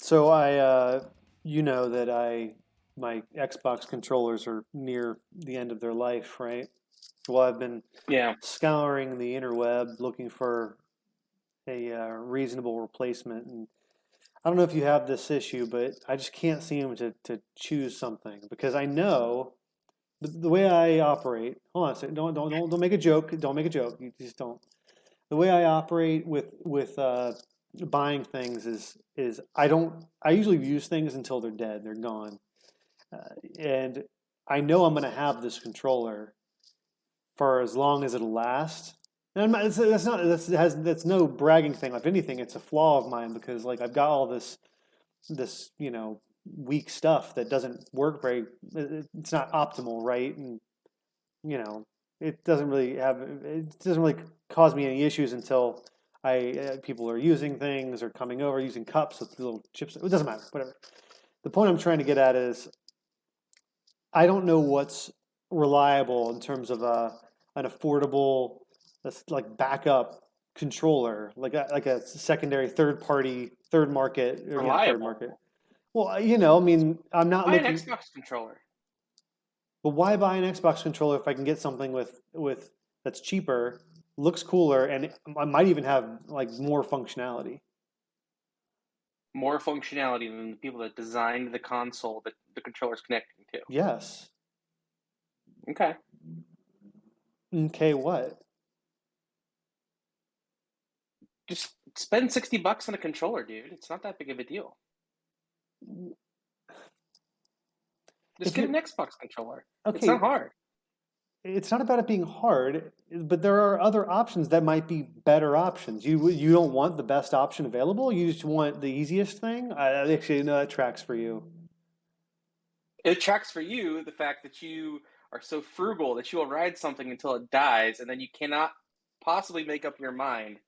So you know that my Xbox controllers are near the end of their life, right? Well, I've been Yeah. scouring the interweb looking for a reasonable replacement, and I don't know if you have this issue, but I just can't seem to choose something because I know the way I operate. Hold on a second. Don't make a joke. Don't make a joke. You just don't. The way I operate with buying things is I usually use things until they're dead, they're gone, and I know I'm going to have this controller for as long as it'll last. And that's not that's no bragging thing. If anything, it's a flaw of mine because like I've got all this weak stuff that doesn't work very. It's not optimal, right? And you know, it doesn't really cause me any issues until I people are using things or coming over using cups with little chips. It doesn't matter, whatever. The point I'm trying to get at is I don't know what's reliable in terms of an affordable like backup controller, like a secondary third party, third market, or again third Reliable. market. Well, I mean, I'm not Buy an looking. Xbox controller. But why buy an Xbox controller if I can get something with that's cheaper, looks cooler, and I might even have like more functionality? More functionality than the people that designed the console that the controller's connecting to. Yes. Okay. Okay, what? Just spend $60 on a controller, dude. It's not that big of a deal. Just If get you're an Xbox controller. It's not okay, hard. it's not about it being hard, but there are other options that might be better options. You don't want the best option available. You just want the easiest thing. I actually know that tracks for you. It tracks for you the fact that you are so frugal that you will ride something until it dies, and then you cannot possibly make up your mind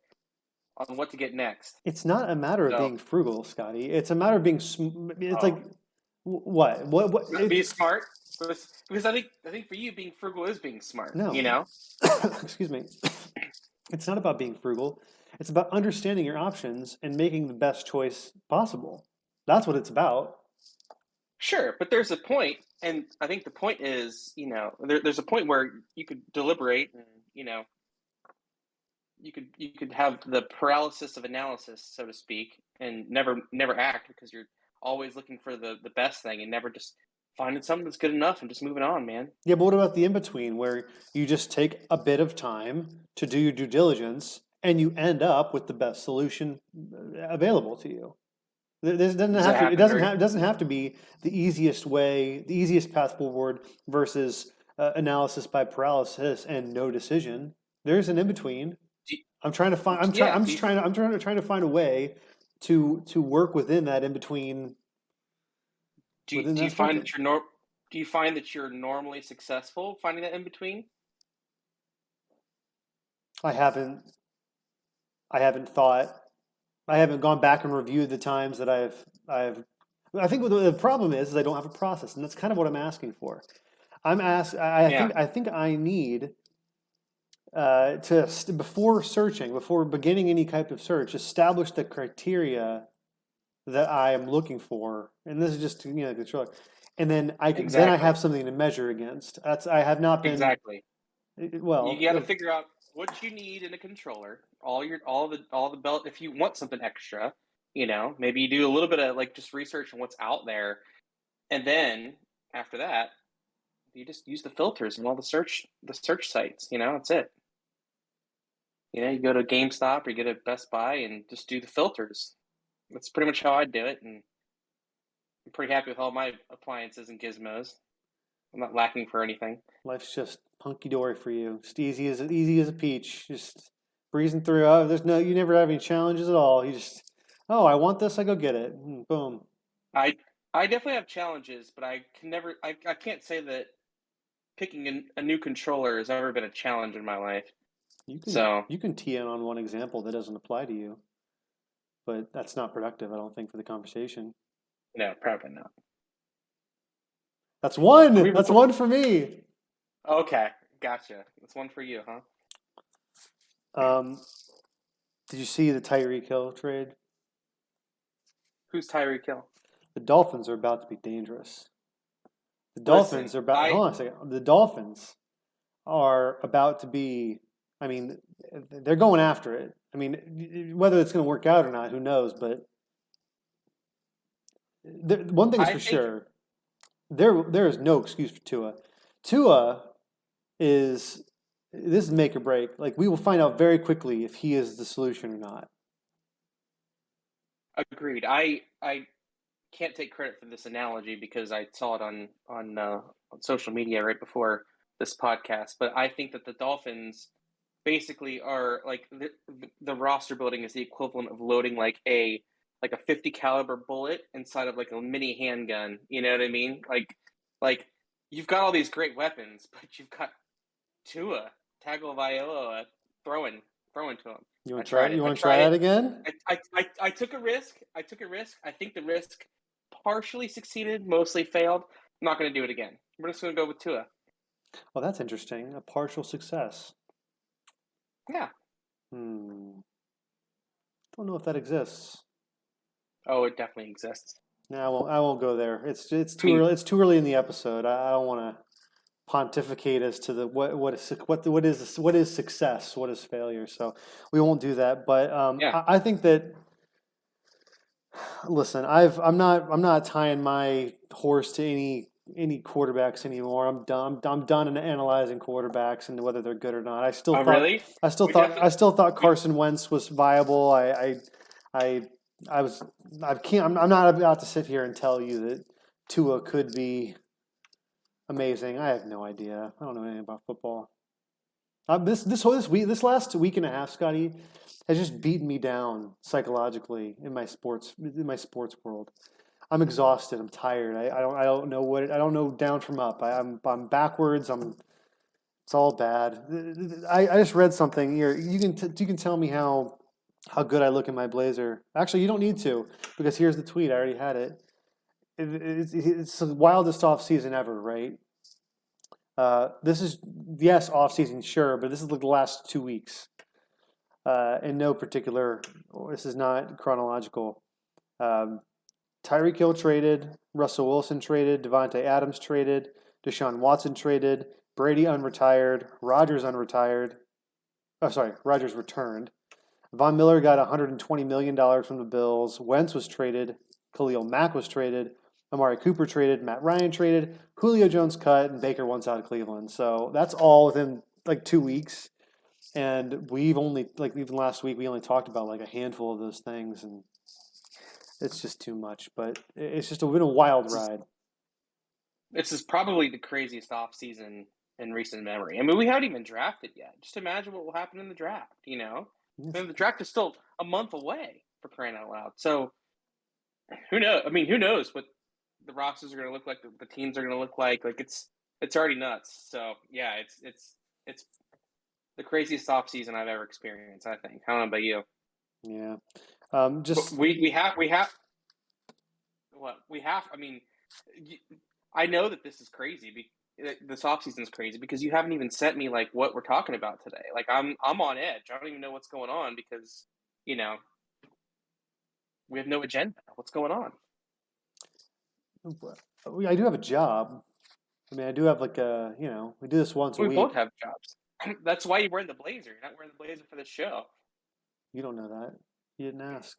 on what to get next. It's not a matter of So, being frugal, Scotty. It's a matter of being. It's like oh, what? not be smart, because I think for you, being frugal is being smart. No, excuse me. It's not about being frugal. It's about understanding your options and making the best choice possible. That's what it's about. Sure, but there's a point, and I think the point is, there's a point where you could deliberate, and you could have the paralysis of analysis, so to speak, and never act because you're always looking for the best thing and never just finding something that's good enough and just moving on, man. Yeah, but what about the in between where you just take a bit of time to do your due diligence and you end up with the best solution available to you? This doesn't Does that have to. happen very? It doesn't have to be the easiest way, the easiest path forward versus analysis by paralysis and no decision. There's an in between. Do you, I'm trying to find. yeah. I'm just trying. Trying to find a way to work within that in between, within do that you find spectrum. that do you find that you're normally successful finding that in between? I haven't. I haven't thought. I haven't gone back and reviewed the times that I've. I think what the problem is I don't have a process, and that's kind of what I'm asking for. Yeah, I think I need before searching, before beginning any type of search, establish the criteria that I am looking for, and this is just control. And then I have exactly, something to measure against. That's I have not been exactly. well. You got to figure out what you need in a controller. All the belt. If you want something extra, maybe you do a little bit of like just research on what's out there, and then after that, you just use the filters and all the search sites. That's it. You go to GameStop or you go to Best Buy and just do the filters. That's pretty much how I do it, and I'm pretty happy with all my appliances and gizmos. I'm not lacking for anything. Life's just hunky dory for you. Just easy as a peach. Just breezing through. Oh, there's no you never have any challenges at all. You just I want this, I go get it. Boom. I I definitely have challenges, but I can never. I can't say that picking a new controller has ever been a challenge in my life. So You can tee in on one example that doesn't apply to you, but that's not productive, I don't think, for the conversation. no, probably not. That's Are we one. That's record? one for me. Okay, gotcha. That's one for you, huh? Um, did you see the Tyreek Hill trade? Who's Tyreek Hill? The Dolphins are about to be dangerous. The Listen, Dolphins are about. I Hold on a second. The Dolphins are about to be. I mean, they're going after it. I mean, whether it's going to work out or not, who knows? But one thing is I for think sure: there is no excuse for Tua. Tua is this is make or break. Like we will find out very quickly if he is the solution or not. agreed. I can't take credit for this analogy because I saw it on social media right before this podcast. But I think that the Dolphins basically are like the roster building is the equivalent of loading like a 50 caliber bullet inside of like a mini handgun. You know what I mean? Like you've got all these great weapons, but you've got Tua Tagovailoa throwing to him. You I want to try? tried it. You I want to try tried that it. again? I took a risk. I took a risk. I think the risk partially succeeded, mostly failed. I'm not going to do it again. We're just going to go with Tua. Oh, that's interesting. A partial success. Yeah. Hmm. Don't know if that exists. Oh, it definitely exists. No, I won't go there. It's I too mean, early. It's too early in the episode. I don't want to pontificate as to the what is success, what is failure. So we won't do that. But yeah. I think that listen, I'm not tying my horse to any quarterbacks anymore. I'm done. I'm done in analyzing quarterbacks and whether they're good or not. Oh, really? We I definitely. still thought We. Carson Wentz was viable. I I was I can't I'm not about to sit here and tell you that Tua could be amazing. I have no idea. I don't know anything about football. This last week and a half, Scotty, has just beaten me down psychologically in my sports world. I'm exhausted. I'm tired. I don't know I don't know down from up. I'm backwards. It's all bad. I just read something here. You can tell me how good I look in my blazer. Actually, you don't need to because here's the tweet. I already had it. It's the wildest off season ever, right? This is yes off season, sure, but this is like the last 2 weeks. In no particular, this is not chronological. Um, Tyreek Hill traded, Russell Wilson traded, Devontae Adams traded, Deshaun Watson traded, Brady unretired, Rodgers unretired. Oh, sorry, Rodgers returned. Von Miller got $120 million from the Bills. Wentz was traded. Khalil Mack was traded. Amari Cooper traded. Matt Ryan traded. Julio Jones cut, and Baker wants out of Cleveland. So that's all within like 2 weeks. And we've only like even last week we only talked about like a handful of those things, and it's just too much. But it's just been a wild This is, ride. this is probably the craziest off season in recent memory. I mean, we haven't even drafted yet. Just imagine what will happen in the draft. I mean, the draft is still a month away for crying out loud. So who knows? I mean, who knows what the rosters are going to look like? The teams are going to look like. Like it's already nuts. So yeah, it's the craziest off season I've ever experienced. I think. I don't know about you, Yeah. but Just we have what we have. I mean, I know that this is crazy. This off season is crazy because you haven't even sent me like what we're talking about today. Like I'm on edge. I don't even know what's going on because you know we have no agenda. What's going on? I do have a job. I mean, I do have we do this once a We both week. have jobs. That's why you're wearing the blazer. You're not wearing the blazer for the show. You don't know that. You didn't ask.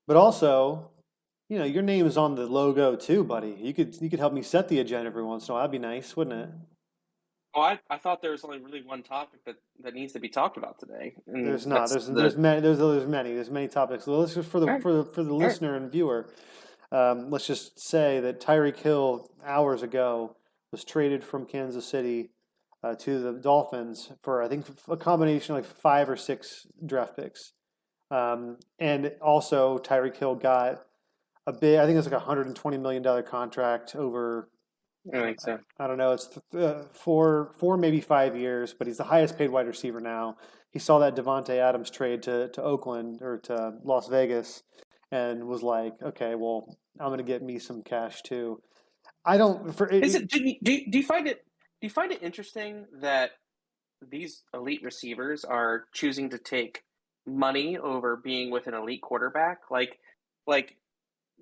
But also, your name is on the logo too, buddy. You could help me set the agenda every once in a while. That'd be nice, wouldn't it? Oh, I thought there was only really one topic that needs to be talked about today, and There's not. that's There's many. There's many topics. So let's just all right. for the All right. listener and viewer, let's just say that Tyreek Hill hours ago was traded from Kansas City to the Dolphins for I think a combination of like 5 or 6 draft picks. And also Tyreek Hill got a big, I think it's like $120 million contract over, I think so. I don't know, it's 4 maybe 5 years, but he's the highest paid wide receiver now. He saw that Devontae Adams trade to Oakland or to Las Vegas and was like, okay, well, I'm going to get me some cash too. I don't, for Is it, it? Do you find it interesting that these elite receivers are choosing to take money over being with an elite quarterback? Like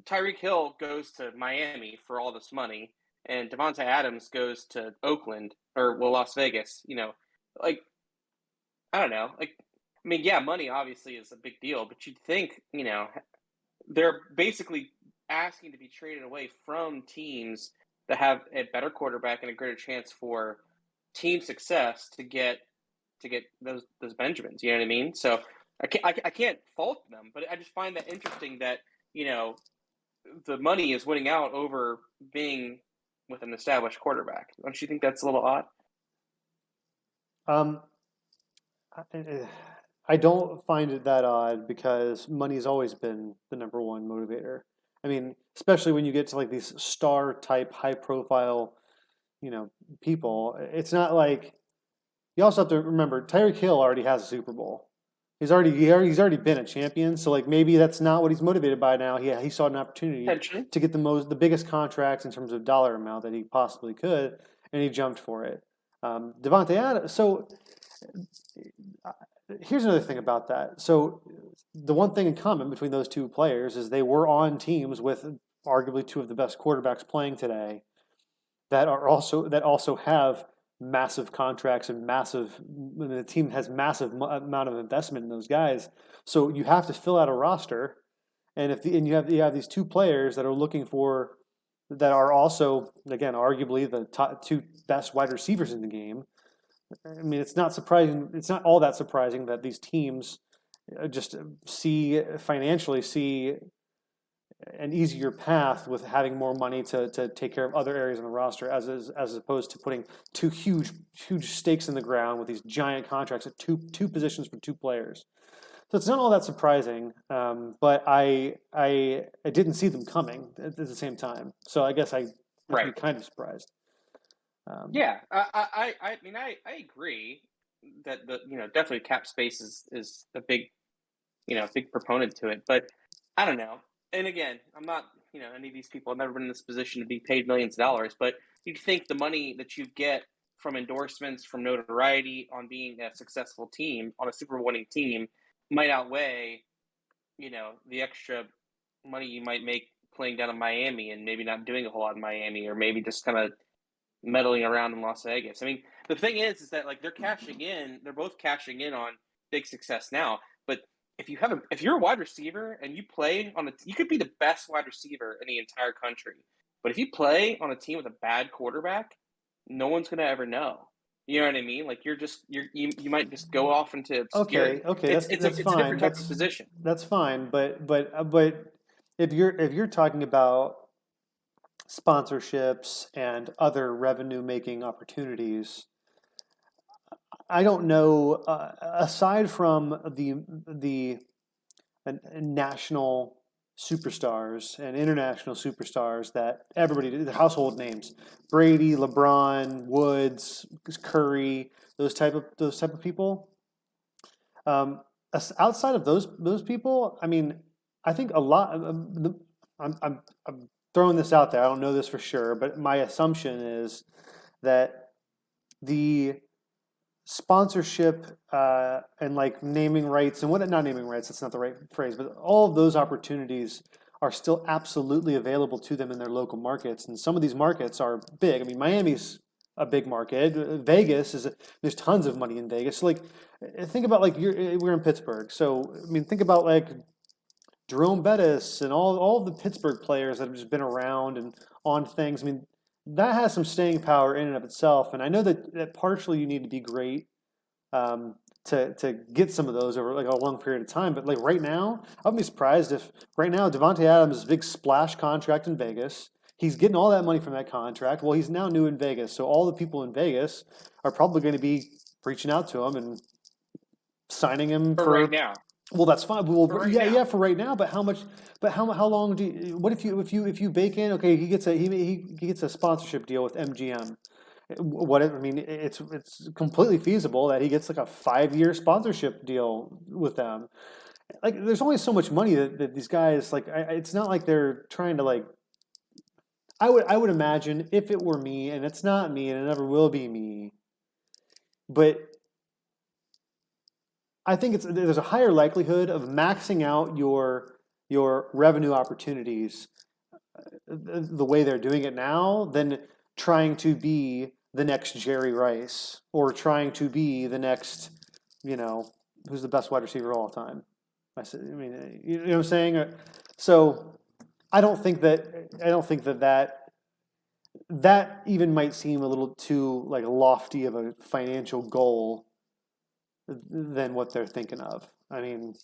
Tyreek Hill goes to Miami for all this money, and Devontae Adams goes to Oakland or Las Vegas. Like I don't know. Like I mean, yeah, money obviously is a big deal, but you'd think they're basically asking to be traded away from teams that have a better quarterback and a greater chance for team success to get those Benjamins. You know what I mean? So I can't fault them, but I just find that interesting that you know the money is winning out over being with an established quarterback. Don't you think that's a little odd? Um, I don't find it that odd because money's always been the number one motivator. I mean, especially when you get to like these star type, high profile, you know, people. It's not like you also have to remember Tyreek Hill already has a Super Bowl. He's already been a champion. So like maybe that's not what he's motivated by now. He saw an opportunity Potentially. to get the biggest contracts in terms of dollar amount that he possibly could, and he jumped for it. Devontae Adams. So here's another thing about that. So the one thing in common between those two players is they were on teams with arguably two of the best quarterbacks playing today that also have massive contracts and the team has massive amount of investment in those guys. So you have to fill out a roster, and you have these two players that are looking for that are also again arguably the top two best wide receivers in the game. I mean, it's not surprising. It's not all that surprising that these teams just see an easier path with having more money to take care of other areas in the roster as opposed to putting two huge stakes in the ground with these giant contracts at two positions for two players. So it's not all that surprising, but I didn't see them coming at the same time. So I guess I have to be Right. kind of surprised. Um, Yeah. I mean I agree that the definitely cap space is a big proponent to it, but I don't know. And again, I'm not any of these people. I've never been in this position to be paid millions of dollars, but you'd think the money that you get from endorsements, from notoriety on being a successful team on a Super Bowl winning team might outweigh the extra money you might make playing down in Miami and maybe not doing a whole lot in Miami, or maybe just kind of meddling around in Las Vegas. I mean, the thing is that like they're cashing in. They're both cashing in on big success now. But if you're a wide receiver and you play on you could be the best wide receiver in the entire country. But if you play on a team with a bad quarterback, no one's gonna ever know. You know what I mean? Like you might just go off into okay, obscurity. okay, It's a fine. different type of position. That's fine. But if you're talking about sponsorships and other revenue making opportunities, I don't know. Aside from the national superstars and international superstars that everybody, the household names, Brady, LeBron, Woods, Curry, those type of people. Outside of those people, I mean, I think a lot. I'm throwing this out there. I don't know this for sure, but my assumption is that the sponsorship and like naming rights and what not naming rights, that's not the right phrase, but all of those opportunities are still absolutely available to them in their local markets, and some of these markets are big. I mean, Miami's a big market. Vegas is there's tons of money in Vegas. So like think about like we're in Pittsburgh, so I mean think about like Jerome Bettis and all of the Pittsburgh players that have just been around and on things. I mean, that has some staying power in and of itself. And I know that partially you need to be great to get some of those over like a long period of time. But like right now, I wouldn't be surprised if right now Devontae Adams is a big splash contract in Vegas. He's getting all that money from that contract. Well, he's now new in Vegas, so all the people in Vegas are probably going to be reaching out to him and signing him For right for now. well, that's fine. Well, For right yeah, now. yeah, for right now. But how much? But how long do? What if you bake in? Okay, he gets a sponsorship deal with MGM. What I mean, it's completely feasible that he gets like a 5 year sponsorship deal with them. Like, there's only so much money that these guys like. It's not like they're trying to like. I would imagine if it were me, and it's not me, and it never will be me. But I think there's a higher likelihood of maxing out your revenue opportunities the way they're doing it now than trying to be the next Jerry Rice or trying to be the next, who's the best wide receiver of all time. I mean, you know what I'm saying? So I don't think that even might seem a little too like lofty of a financial goal than what they're thinking of. I mean,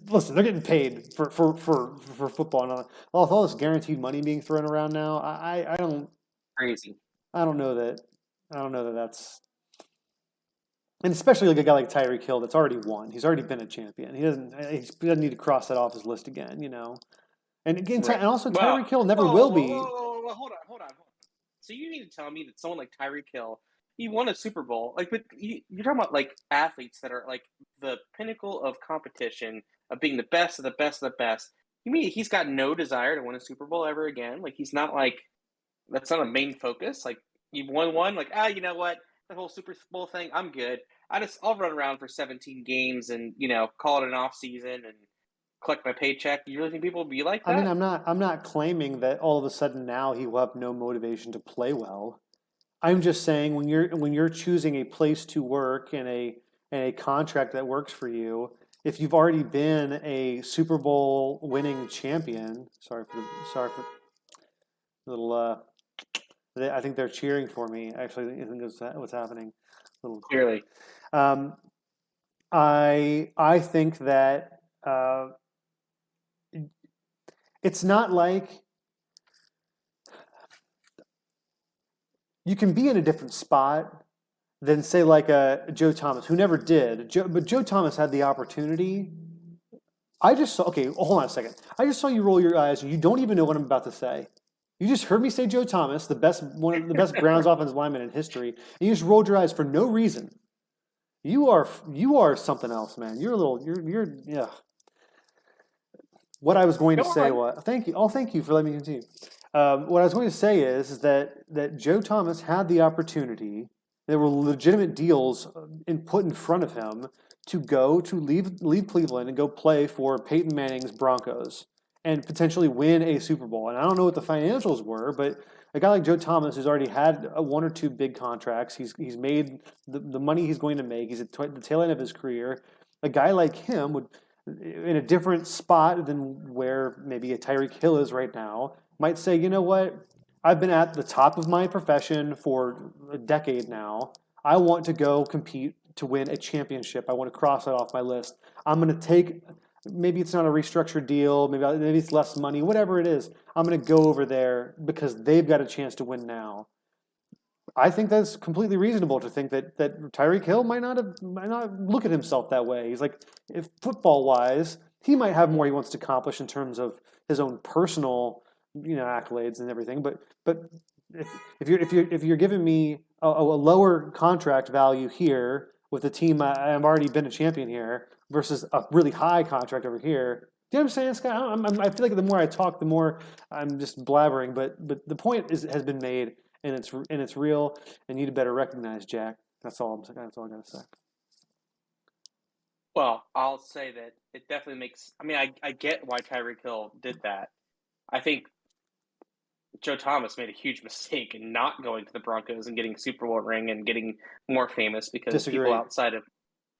listen, they're getting paid for football and all this guaranteed money being thrown around now. Crazy. I don't know that that's, and especially like a guy like Tyreek Hill that's already won. He's already been a champion. He doesn't need to cross that off his list again. And again, Right. and also Well, Tyreek Hill never will whoa, be. whoa, whoa, whoa, hold on. So you mean to tell me that someone like Tyreek Hill, he won a Super Bowl? Like, but you're talking about like athletes that are like the pinnacle of competition of being the best of the best of the best. You mean he's got no desire to win a Super Bowl ever again? Like he's not like that's not a main focus. Like you've won one, like you know what, the whole Super Bowl thing, I'm good. I'll run around for 17 games and call it an off season and collect my paycheck. You really think people will be like I mean, that? I'm not claiming that all of a sudden now he will have no motivation to play well. I'm just saying when you're choosing a place to work and a contract that works for you, if you've already been a Super Bowl winning champion, sorry for the little I think they're cheering for me. Actually, I think that's what's happening. Little, Clearly. um, I think that it's not like you can be in a different spot than say like a Joe Thomas, who never did. But Joe Thomas had the opportunity. I just saw. Okay, hold on a second. I just saw you roll your eyes, and you don't even know what I'm about to say. You just heard me say Joe Thomas, one of the best Browns offensive linemen in history, and you just rolled your eyes for no reason. You are something else, man. You're yeah. What I was going to Go say on. was thank you. Oh, thank you for letting me continue. What I was going to say is that Joe Thomas had the opportunity. There were legitimate deals put in front of him to leave Cleveland and go play for Peyton Manning's Broncos and potentially win a Super Bowl. And I don't know what the financials were, but a guy like Joe Thomas, who's already had one or two big contracts, he's made the money he's going to make. He's at the tail end of his career. A guy like him would, in a different spot than where maybe a Tyreek Hill is right now, might say, you know what? I've been at the top of my profession for a decade now. I want to go compete to win a championship. I want to cross it off my list. I'm going to take, maybe it's not a restructured deal, maybe it's less money, whatever it is. I'm going to go over there because they've got a chance to win now. I think that's completely reasonable to think that Tyreek Hill might not look at himself that way. He's like, if football wise, he might have more he wants to accomplish in terms of his own personal, accolades and everything. But if you're giving me a lower contract value here with a team I've already been a champion here versus a really high contract over here. Do you know what I'm saying, Scott? I feel like the more I talk, the more I'm just blabbering. But the point has been made, and it's real, and you'd better recognize, Jack. That's all I gotta say. Well, I'll say that it definitely makes. I mean, I get why Tyreek Hill did that. I think Joe Thomas made a huge mistake in not going to the Broncos and getting a Super Bowl ring and getting more famous because Disagree.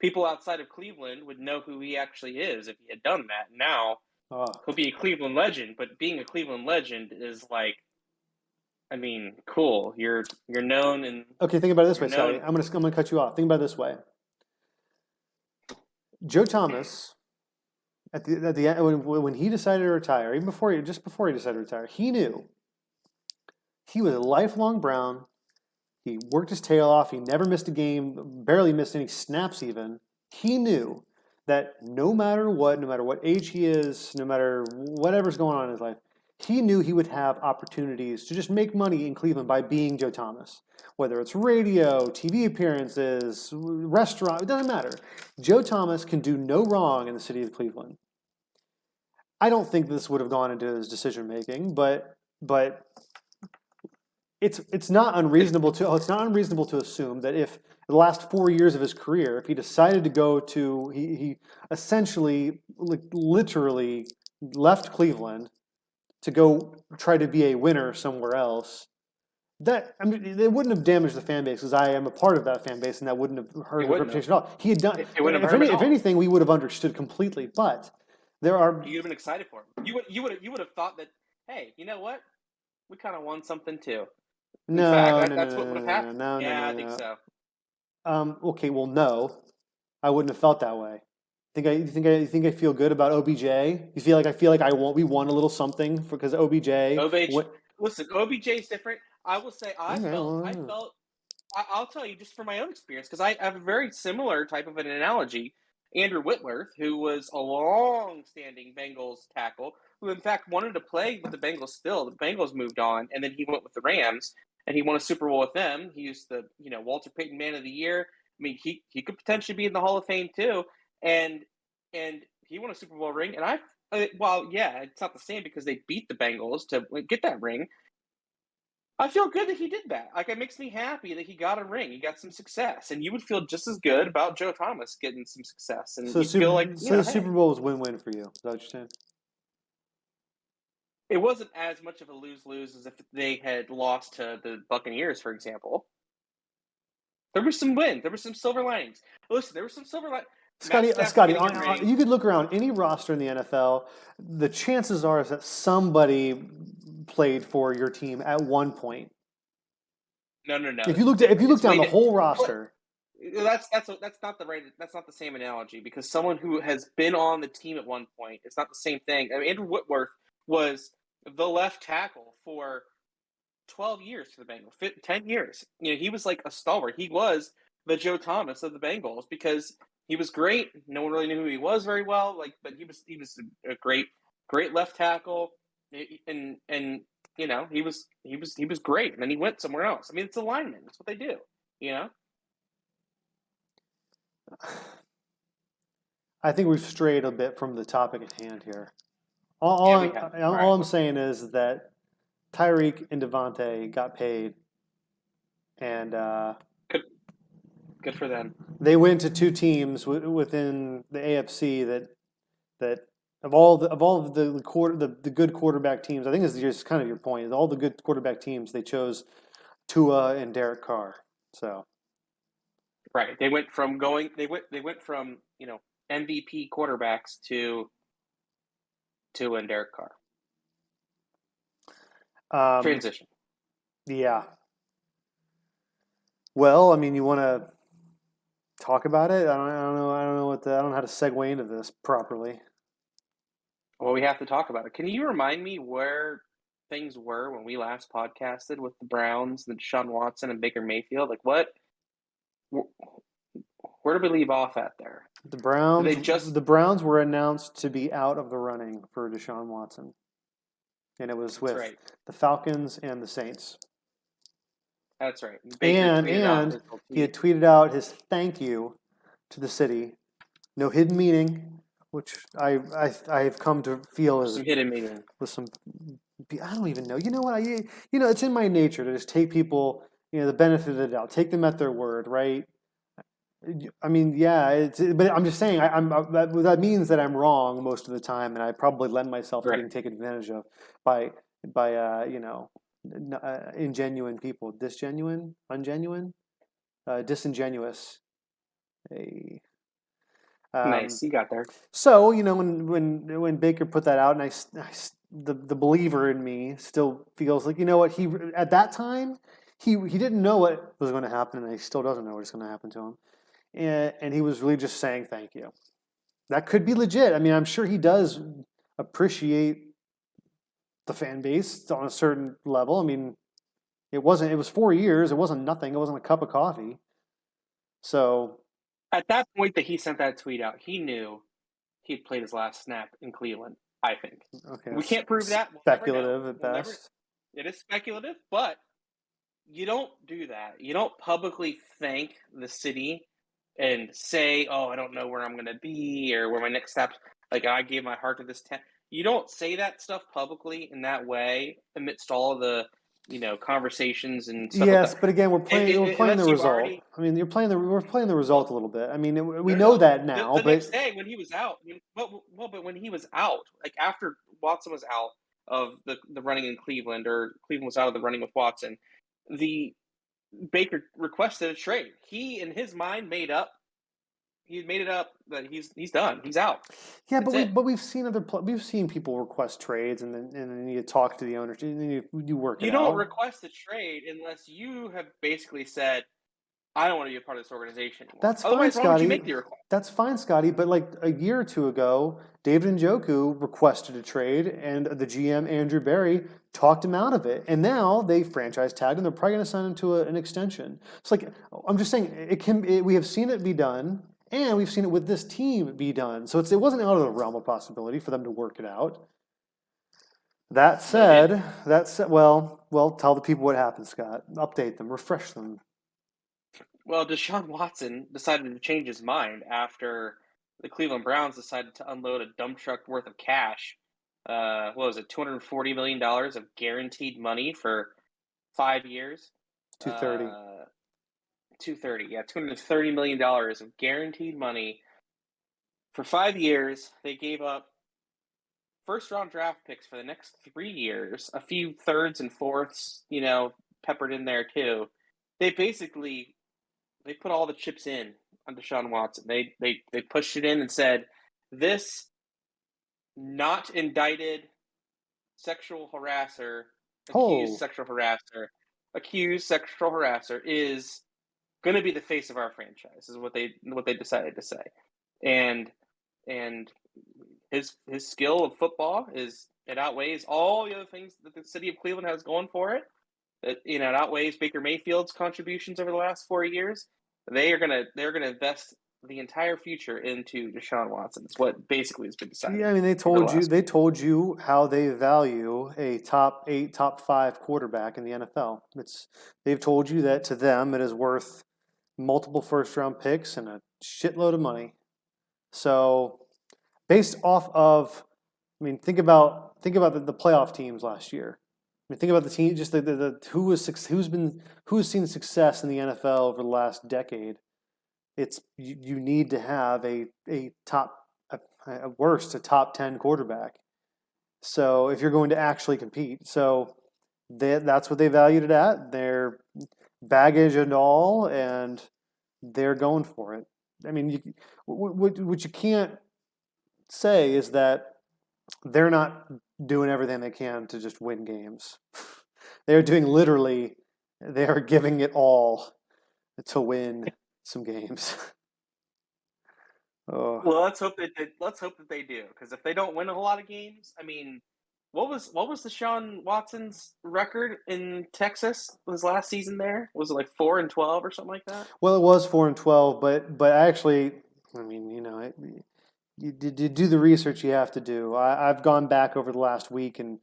people outside of Cleveland would know who he actually is if he had done that. Now Oh. he'll be a Cleveland legend, but being a Cleveland legend is like, I mean, cool. You're known and Okay, think about it this you're way, Scotty. known. I'm gonna cut you off. Think about it this way. Joe Thomas, at the end, when he decided to retire, even just before he decided to retire, he knew he was a lifelong Brown. He worked his tail off. He never missed a game, barely missed any snaps even. He knew that no matter what, no matter what age he is, no matter whatever's going on in his life, he knew he would have opportunities to just make money in Cleveland by being Joe Thomas. Whether it's radio, TV appearances, restaurant, it doesn't matter. Joe Thomas can do no wrong in the city of Cleveland. I don't think this would have gone into his decision making, but it's not unreasonable to assume that if the last 4 years of his career, if he decided to go to, he essentially, literally left Cleveland to go try to be a winner somewhere else. That, I mean, it wouldn't have damaged the fan base because I am a part of that fan base, and that wouldn't have hurt It his wouldn't have. reputation at all. He had done, It wouldn't have hurt him at if all. anything, we would have understood completely. But there are You'd have been excited for him. You would have thought that, hey, you know what? We kind of won something too. In fact, no, no, no, that's no, what would no, have no, happened. no, no, Yeah, no, I think no. so. Okay, well, no, I wouldn't have felt that way. You think I feel good about OBJ? You feel like I feel like we won a little something because OBJ. OBJ, listen, OBJ is different. I will say, Okay, well, I'll tell you just from my own experience because I have a very similar type of an analogy. Andrew Whitworth, who was a long-standing Bengals tackle, who in fact wanted to play with the Bengals still. The Bengals moved on, and then he went with the Rams, and he won a Super Bowl with them. He was the Walter Payton Man of the Year. I mean, he could potentially be in the Hall of Fame too, and he won a Super Bowl ring. And well, yeah, it's not the same because they beat the Bengals to get that ring. I feel good that he did that. Like, it makes me happy that he got a ring. He got some success. And you would feel just as good about Joe Thomas getting some success. And you'd feel like, So the Super hey, Bowl was win-win for you. Is that what you're saying? it wasn't as much of a lose-lose as if they had lost to the Buccaneers, for example. There were some wins. There were some silver linings. Listen, there were some silver linings. Scotty, you could look around any roster in the NFL. The chances are is that somebody played for your team at one point. No. If you look down the whole roster, that's not the same analogy because someone who has been on the team at one point, it's not the same thing. I mean, Andrew Whitworth was the left tackle for 12 years for the Bengals, 10 years. He was like a stalwart. He was the Joe Thomas of the Bengals because he was great. No one really knew who he was very well, but he was a great left tackle, and he was great. And then he went somewhere else. I mean, it's alignment. That's what they do. I think we've strayed a bit from the topic at hand here. We have. All I'm saying is that Tyreek and Devontae got paid, and Good for them. they went to two teams within the AFC that of all the good quarterback teams. I think this is just kind of your point. All the good quarterback teams, they chose Tua and Derek Carr. So right, they went from MVP quarterbacks to Tua and Derek Carr. Transition. Yeah. Well, I mean, you want to talk about it? I don't know. I don't know how to segue into this properly. Well, we have to talk about it. Can you remind me where things were when we last podcasted with the Browns, and Deshaun Watson, and Baker Mayfield? Like, where did we leave off at there? The Browns were announced to be out of the running for Deshaun Watson, and it was with the Falcons and the Saints. That's right. And he had tweeted out his thank you to the city. No hidden meaning, which I have come to feel is some hidden meaning. With some, I don't even know. You know what? It's in my nature to just take people, the benefit of the doubt, take them at their word, right? I mean, yeah, but I'm just saying, that means that I'm wrong most of the time, and I probably lend myself to being taken advantage of by ingenuine people, ungenuine, disingenuous. Nice, you got there. So when Baker put that out, and the believer in me still feels like, you know what, he at that time he didn't know what was going to happen, and he still doesn't know what's going to happen to him, and he was really just saying thank you. That could be legit. I mean, I'm sure he does appreciate the fan base on a certain level. I mean, it was 4 years. It wasn't nothing. It wasn't a cup of coffee. So at that point that he sent that tweet out, he knew he'd played his last snap in Cleveland, I think. Okay, we can't prove that. Speculative at best. It is speculative, but you don't do that. You don't publicly thank the city and say, oh, I don't know where I'm going to be or where my next steps. Like, I gave my heart to this town. You don't say that stuff publicly in that way amidst all of the conversations and stuff like that. Yes, but again, we're playing the Unless you've result. already I mean, we're playing the result well, a little bit. I mean, we no, no, know no. that now, The but next day when he was out, but when he was out, like after Watson was out of the running in Cleveland, or Cleveland was out of the running with Watson, the Baker requested a trade. He, in his mind, he made it up that he's done. He's out. yeah, That's it. we've seen we've seen people request trades, and then you talk to the owners, and then you work it You don't out. request a trade unless you have basically said, "I don't want to be a part of this organization anymore." That's fine, Otherwise, why would you Scotty. make the request? That's fine, Scotty. But like a year or two ago, David Njoku requested a trade, and the GM Andrew Berry talked him out of it. And now they franchise tagged him. They're probably going to sign him to an extension. It's like I'm just saying we have seen it be done, and we've seen it with this team be done. So it wasn't out of the realm of possibility for them to work it out. But it did. Well, tell the people what happened, Scott. Update them, refresh them. Well, Deshaun Watson decided to change his mind after the Cleveland Browns decided to unload a dump truck worth of cash. What was it, $240 million of guaranteed money for 5 years? 230. 230, yeah, $230 million of guaranteed money for 5 years. They gave up first round draft picks for the next 3 years, a few thirds and fourths, peppered in there too. They basically they put all the chips in on Deshaun Watson. They pushed it in and said, this not indicted sexual harasser, accused Oh, sexual harasser, accused sexual harasser is going to be the face of our franchise. Is what they decided to say, and and his skill of football it outweighs all the other things that the city of Cleveland has going for it. It outweighs Baker Mayfield's contributions over the last 4 years. They're gonna invest the entire future into Deshaun Watson. It's what basically has been yeah. decided I mean, over the last. they told you how they value a top 8, top 5 quarterback in the NFL. They've told you that to them it is worth multiple first round picks and a shitload of money. So, based off of, I mean, think about the playoff teams last year. I mean, think about the team, just the who's seen success in the NFL over the last decade. It's you need to have a top a worst a top 10 quarterback. So if you're going to actually compete, so that's what they valued it at. Their baggage and all, and they're going for it. I mean, what you can't say is that they're not doing everything they can to just win games. They're doing literally, they are giving it all to win some games. Oh, Well, let's hope that they do, because if they don't win a whole lot of games, I mean, what was Deshaun Watson's record in Texas his last season there? Was it like 4-12 or something like that? well, it was 4-12, but actually, I mean, you do the research you have to do. I've gone back over the last week and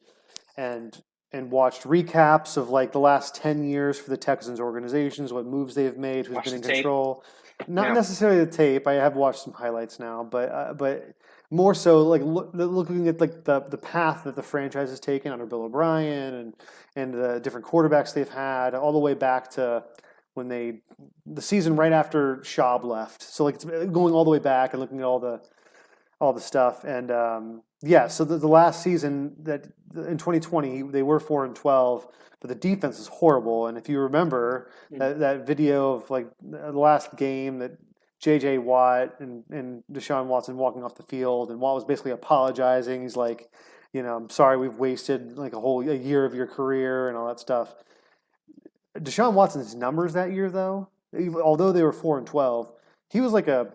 and watched recaps of like the last 10 years for the Texans organizations, what moves they've made, who's Watch been the in tape. control. Not Yeah. necessarily the tape. I have watched some highlights now, but more so like looking at like the path that the franchise has taken under Bill O'Brien and the different quarterbacks they've had, all the way back to when the season right after Schaub left. So like it's going all the way back and looking at all the stuff. And yeah, so the last season that in 2020 they were 4-12, but the defense is horrible. And if you remember Mm. that video of like the last game that J.J. Watt and Deshaun Watson walking off the field, and Watt was basically apologizing. He's like, I'm sorry we've wasted like a year of your career and all that stuff. Deshaun Watson's numbers that year, though, although they were 4-12, he was like I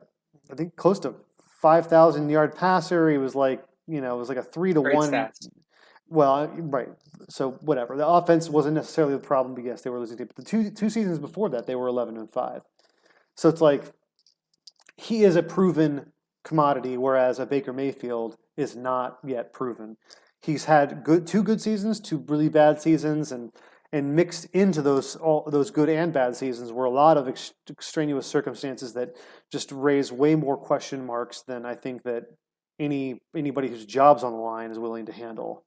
think close to 5,000 yard passer. He was like, it was like a three to Great one. stats. Well, right. So whatever. The offense wasn't necessarily the problem, but yes, they were losing. But the two seasons before that, they were 11-5. So it's like he is a proven commodity, whereas a Baker Mayfield is not yet proven. He's had two good seasons, two really bad seasons, and mixed into all those good and bad seasons were a lot of extraneous circumstances that just raise way more question marks than I think that anybody whose job's on the line is willing to handle.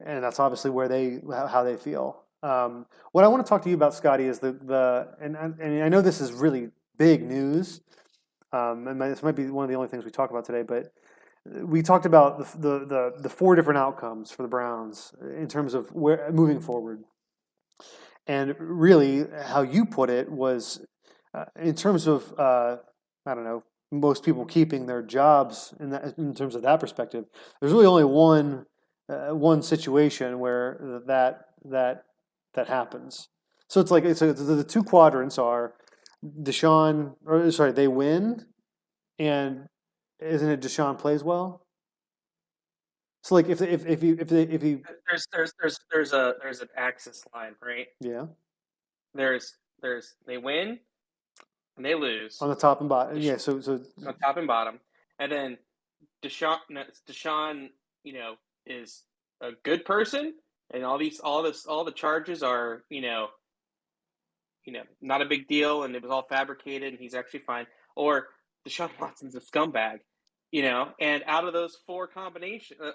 And that's obviously how they feel. What I want to talk to you about, Scotty, is and I know this is really big news, and this might be one of the only things we talk about today, but we talked about the four different outcomes for the Browns in terms of where moving forward. And really, how you put it was in terms of I don't know, most people keeping their jobs in terms of that perspective. There's really only one situation where that happens. So it's like the two quadrants are they win, and isn't it Deshaun plays well? So like if you There's an axis line, right? yeah, There's they win and they on lose, the top and bottom, Desha- yeah. So on top and bottom, and then Deshaun, is a good person, and all the charges are, not a big deal, and it was all fabricated, and he's actually fine. Or Deshaun Watson's a scumbag, And out of those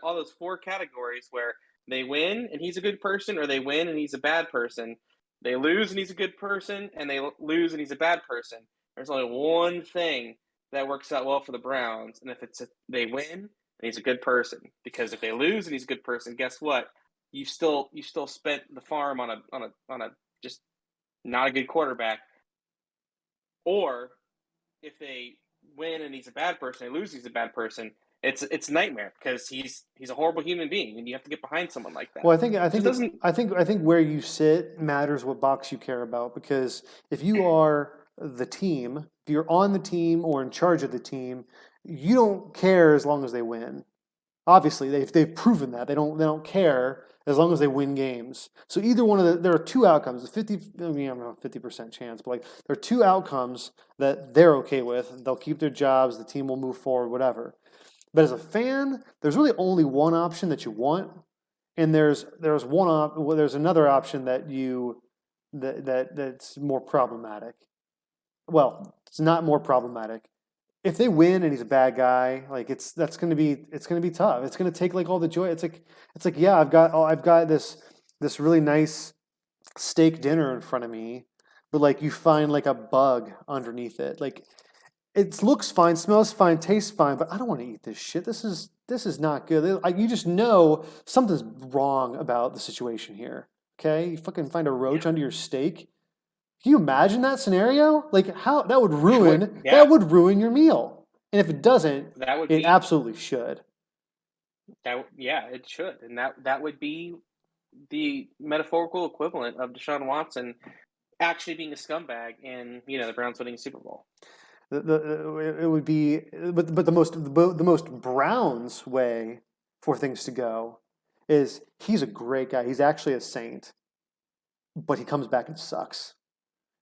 all those four categories where they win and he's a good person, or they win and he's a bad person, they lose and he's a good person, and they lose and he's a bad person. There's only one thing that works out well for the Browns, and if they win and he's a good person, because if they lose and he's a good person, guess what? You still spent the farm on a just not a good quarterback. Or if they win and he's a bad person, they lose, he's a bad person. It's nightmare, because he's a horrible human being, and you have to get behind someone like that. well, Just doesn't. I think where you sit matters what box you care about, because if you are the team, if you're on the team or in charge of the team, you don't care as long as they win. Obviously, they've proven that they don't care as long as they win games. So either one of there are two outcomes. 50, I mean, I don't know, 50% chance, but like there are two outcomes that they're okay with. They'll keep their jobs. The team will move forward, whatever. But as a fan, there's really only one option that you want, and there's another option that's more problematic. Well, it's not more problematic. If they win and he's a bad guy, like it's gonna be tough. It's gonna take like all the joy. It's like yeah, I've got this really nice steak dinner in front of me, but like you find like a bug underneath it. Like it looks fine, smells fine, tastes fine, but I don't want to eat this shit. This is not good. Like you just know something's wrong about the situation here. Okay, you fucking find a roach Yeah. under your steak. Can you imagine that scenario? Like how Yeah, that would ruin your meal. And if it doesn't, that would it be absolutely should. that. Yeah, it should, and that would be the metaphorical equivalent of Deshaun Watson actually being a scumbag, and the Browns winning a Super Bowl. It would be, but the most Browns way for things to go is he's a great guy. He's actually a saint, but he comes back and sucks.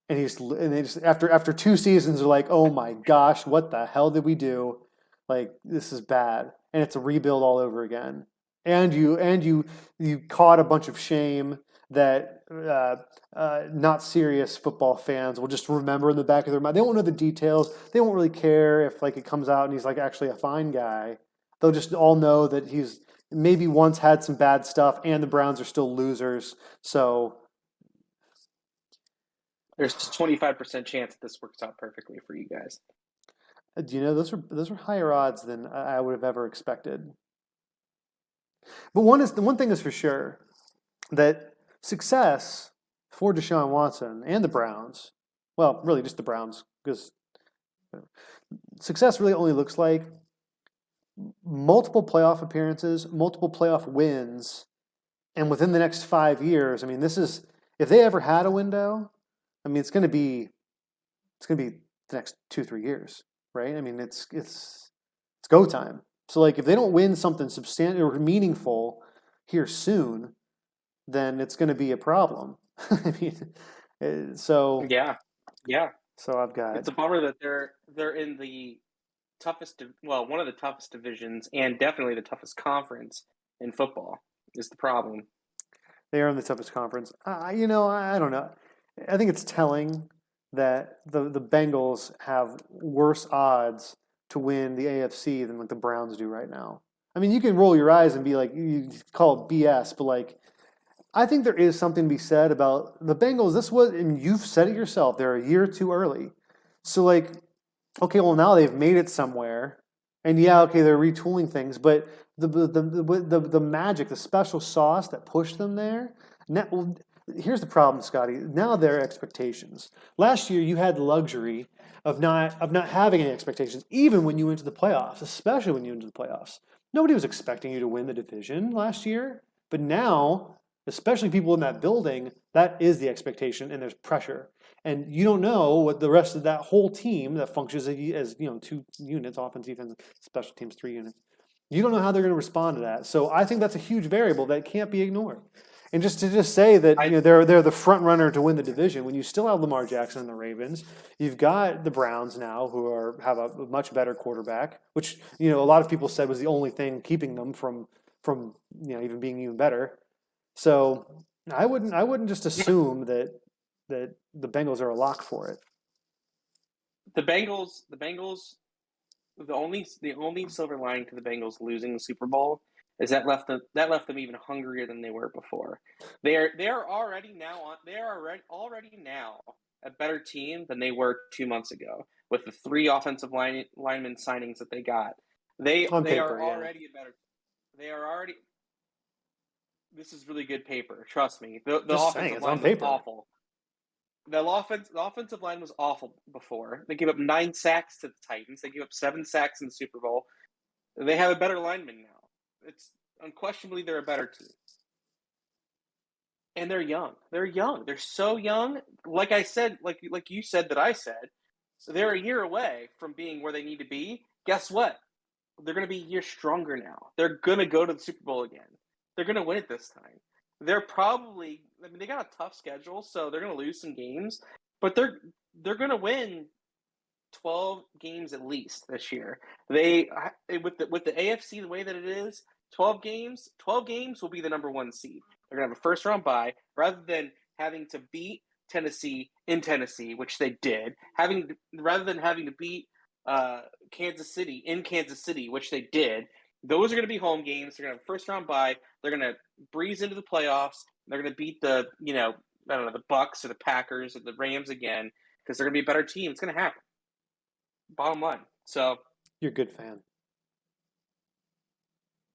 And they just after two seasons are like, oh my gosh, what the hell did we do? Like this is bad, and it's a rebuild all over again. And you caught a bunch of shame that not serious football fans will just remember in the back of their mind. They won't know the details. They won't really care if like it comes out and he's like actually a fine guy. They'll just all know that he's maybe once had some bad stuff, and the Browns are still losers. So There's a 25% chance that this works out perfectly for you guys. do you know those are higher odds than I would have ever expected. But the one thing is for sure that success for Deshaun Watson and the Browns, well, really just the Browns, because success really only looks like multiple playoff appearances, multiple playoff wins, and within the next 5 years. I mean, this is if they ever had a window. I mean, it's going to be the next 2 3 years, right? I mean, it's go time. So like, if they don't win something substantial or meaningful here soon, then it's going to be a problem. I mean, so Yeah, yeah. I've got It's a bummer that they're in the one of the toughest divisions, and definitely the toughest conference in football is the problem. they are in the toughest conference. I don't know. I think it's telling that the Bengals have worse odds to win the AFC than like the Browns do right now. I mean, you can roll your eyes and be like, you call it BS, but like, I think there is something to be said about the Bengals. And you've said it yourself, they're a year too early. So, like, okay, well, now they've made it somewhere. And yeah, okay, they're retooling things, but the magic, the special sauce that pushed them there. Now, well, here's the problem, Scotty. Now their expectations. Last year, you had the luxury of not having any expectations, even when you went to the playoffs, especially when you went to the playoffs. Nobody was expecting you to win the division last year, but now, especially people in that building, that is the expectation, and there's pressure. And you don't know what the rest of that whole team that functions as two units, offense, defense, special teams, 3 units. You don't know how they're going to respond to that. So I think that's a huge variable that can't be ignored. And just say that I they're the front runner to win the division when you still have Lamar Jackson and the Ravens. You've got the Browns now who have a much better quarterback, which a lot of people said was the only thing keeping them from even being even better. So I wouldn't just assume that the Bengals are a lock for it. the Bengals, the only silver lining to the Bengals losing the Super Bowl is that left them even hungrier than they were before. They are already now a better team than they were 2 months ago with the three offensive lineman signings that they got. They On they are paper, yeah. already a better. They are already. This is really good paper. Trust me. The Just saying, offensive it's on line was paper. awful. The offensive line was awful before. They gave up 9 sacks to the Titans. They gave up 7 sacks in the Super Bowl. They have a better lineman now. It's unquestionably they're a better team. And they're young. They're young. They're so young. Like I said, like you said that I said, they're a year away from being where they need to be. Guess what? They're going to be a year stronger now. They're going to go to the Super Bowl again. They're going to win it this time. They're probably, I mean, they got a tough schedule, so they're going to lose some games, but they're going to win 12 games at least this year. They with the AFC the way that it is, 12 games will be the number 1 seed. They're going to have a first round bye rather than having to beat Tennessee in Tennessee, which they did. Rather than having to beat Kansas City in Kansas City, which they did. Those are going to be home games. They're going to have a first round bye. They're going to breeze into the playoffs. They're going to beat I don't know, the Bucks or the Packers or the Rams again because they're going to be a better team. It's going to happen. Bottom line. So You're a good fan.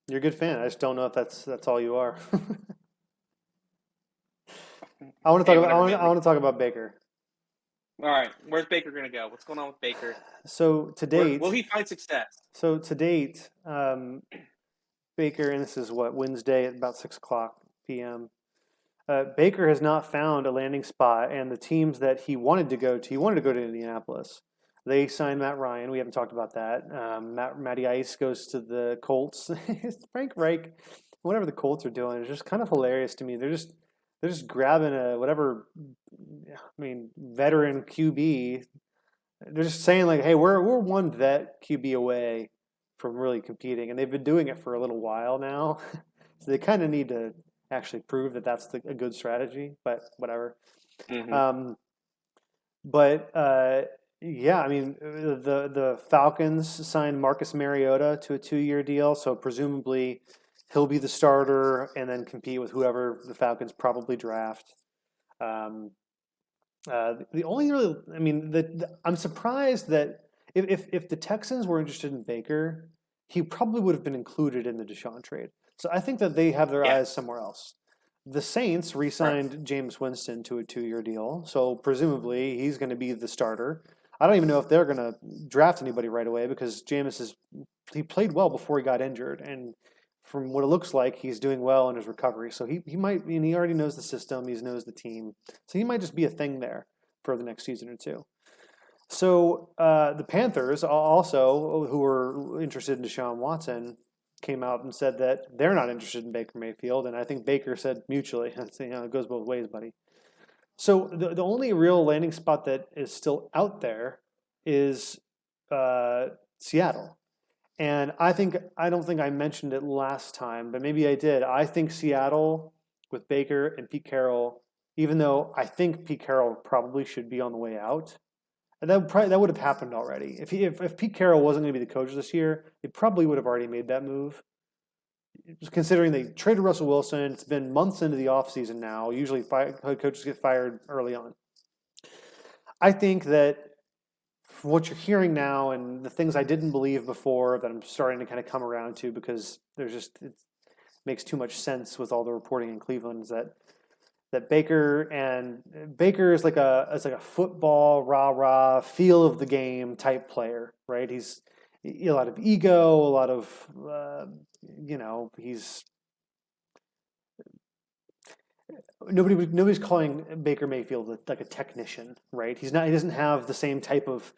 You're a good fan. I just don't know if that's all you are. I want to hey, talk about whatever, man. I want to talk about Baker. All right, where's Baker going to go? What's going on with Baker? So to date, Will he find success? so to date, Baker, and this is what Wednesday at about 6 o'clock p.m. Baker has not found a landing spot, and the teams that he wanted to go to, he wanted to go to Indianapolis. They signed Matt Ryan. We haven't talked about that. Matty Ice goes to the Colts. Frank Reich, whatever the Colts are doing, is just kind of hilarious to me. They're just grabbing a whatever, veteran QB. They're just saying like, hey, we're one vet QB away from really competing, and they've been doing it for a little while now. So they kind of need to actually prove that that's a good strategy. But whatever. Mm-hmm. But yeah, I mean, the Falcons signed Marcus Mariota to a 2-year deal, so presumably he'll be the starter and then compete with whoever the Falcons probably draft. The only really, I mean, I'm surprised that if the Texans were interested in Baker, he probably would have been included in the Deshaun trade. So I think that they have their Yeah. eyes somewhere else. The Saints re-signed James Winston to a 2-year deal, so presumably he's going to be the starter. I don't even know if they're going to draft anybody right away because he played well before he got injured, and from what it looks like, he's doing well in his recovery. So he might, and he already knows the system, he knows the team, so he might just be a thing there for the next season or two. So the Panthers also, who were interested in Deshaun Watson, came out and said that they're not interested in Baker Mayfield, and I think Baker said mutually. It goes both ways, buddy. So the only real landing spot that is still out there is Seattle. And I don't think I mentioned it last time, but maybe I did. I think Seattle with Baker and Pete Carroll, even though I think Pete Carroll probably should be on the way out, and that would have happened already. If Pete Carroll wasn't going to be the coach this year, they probably would have already made that move. considering they traded Russell Wilson. It's been months into the offseason now. Usually, head coaches get fired early on. I think that what you're hearing now and the things I didn't believe before that I'm starting to kind of come around to because there's just it makes too much sense with all the reporting in Cleveland is that Baker is like a football rah rah feel of the game type player, right? He's a lot of ego, a lot of he's nobody's calling Baker Mayfield like a technician, right? He's not. He doesn't have the same type of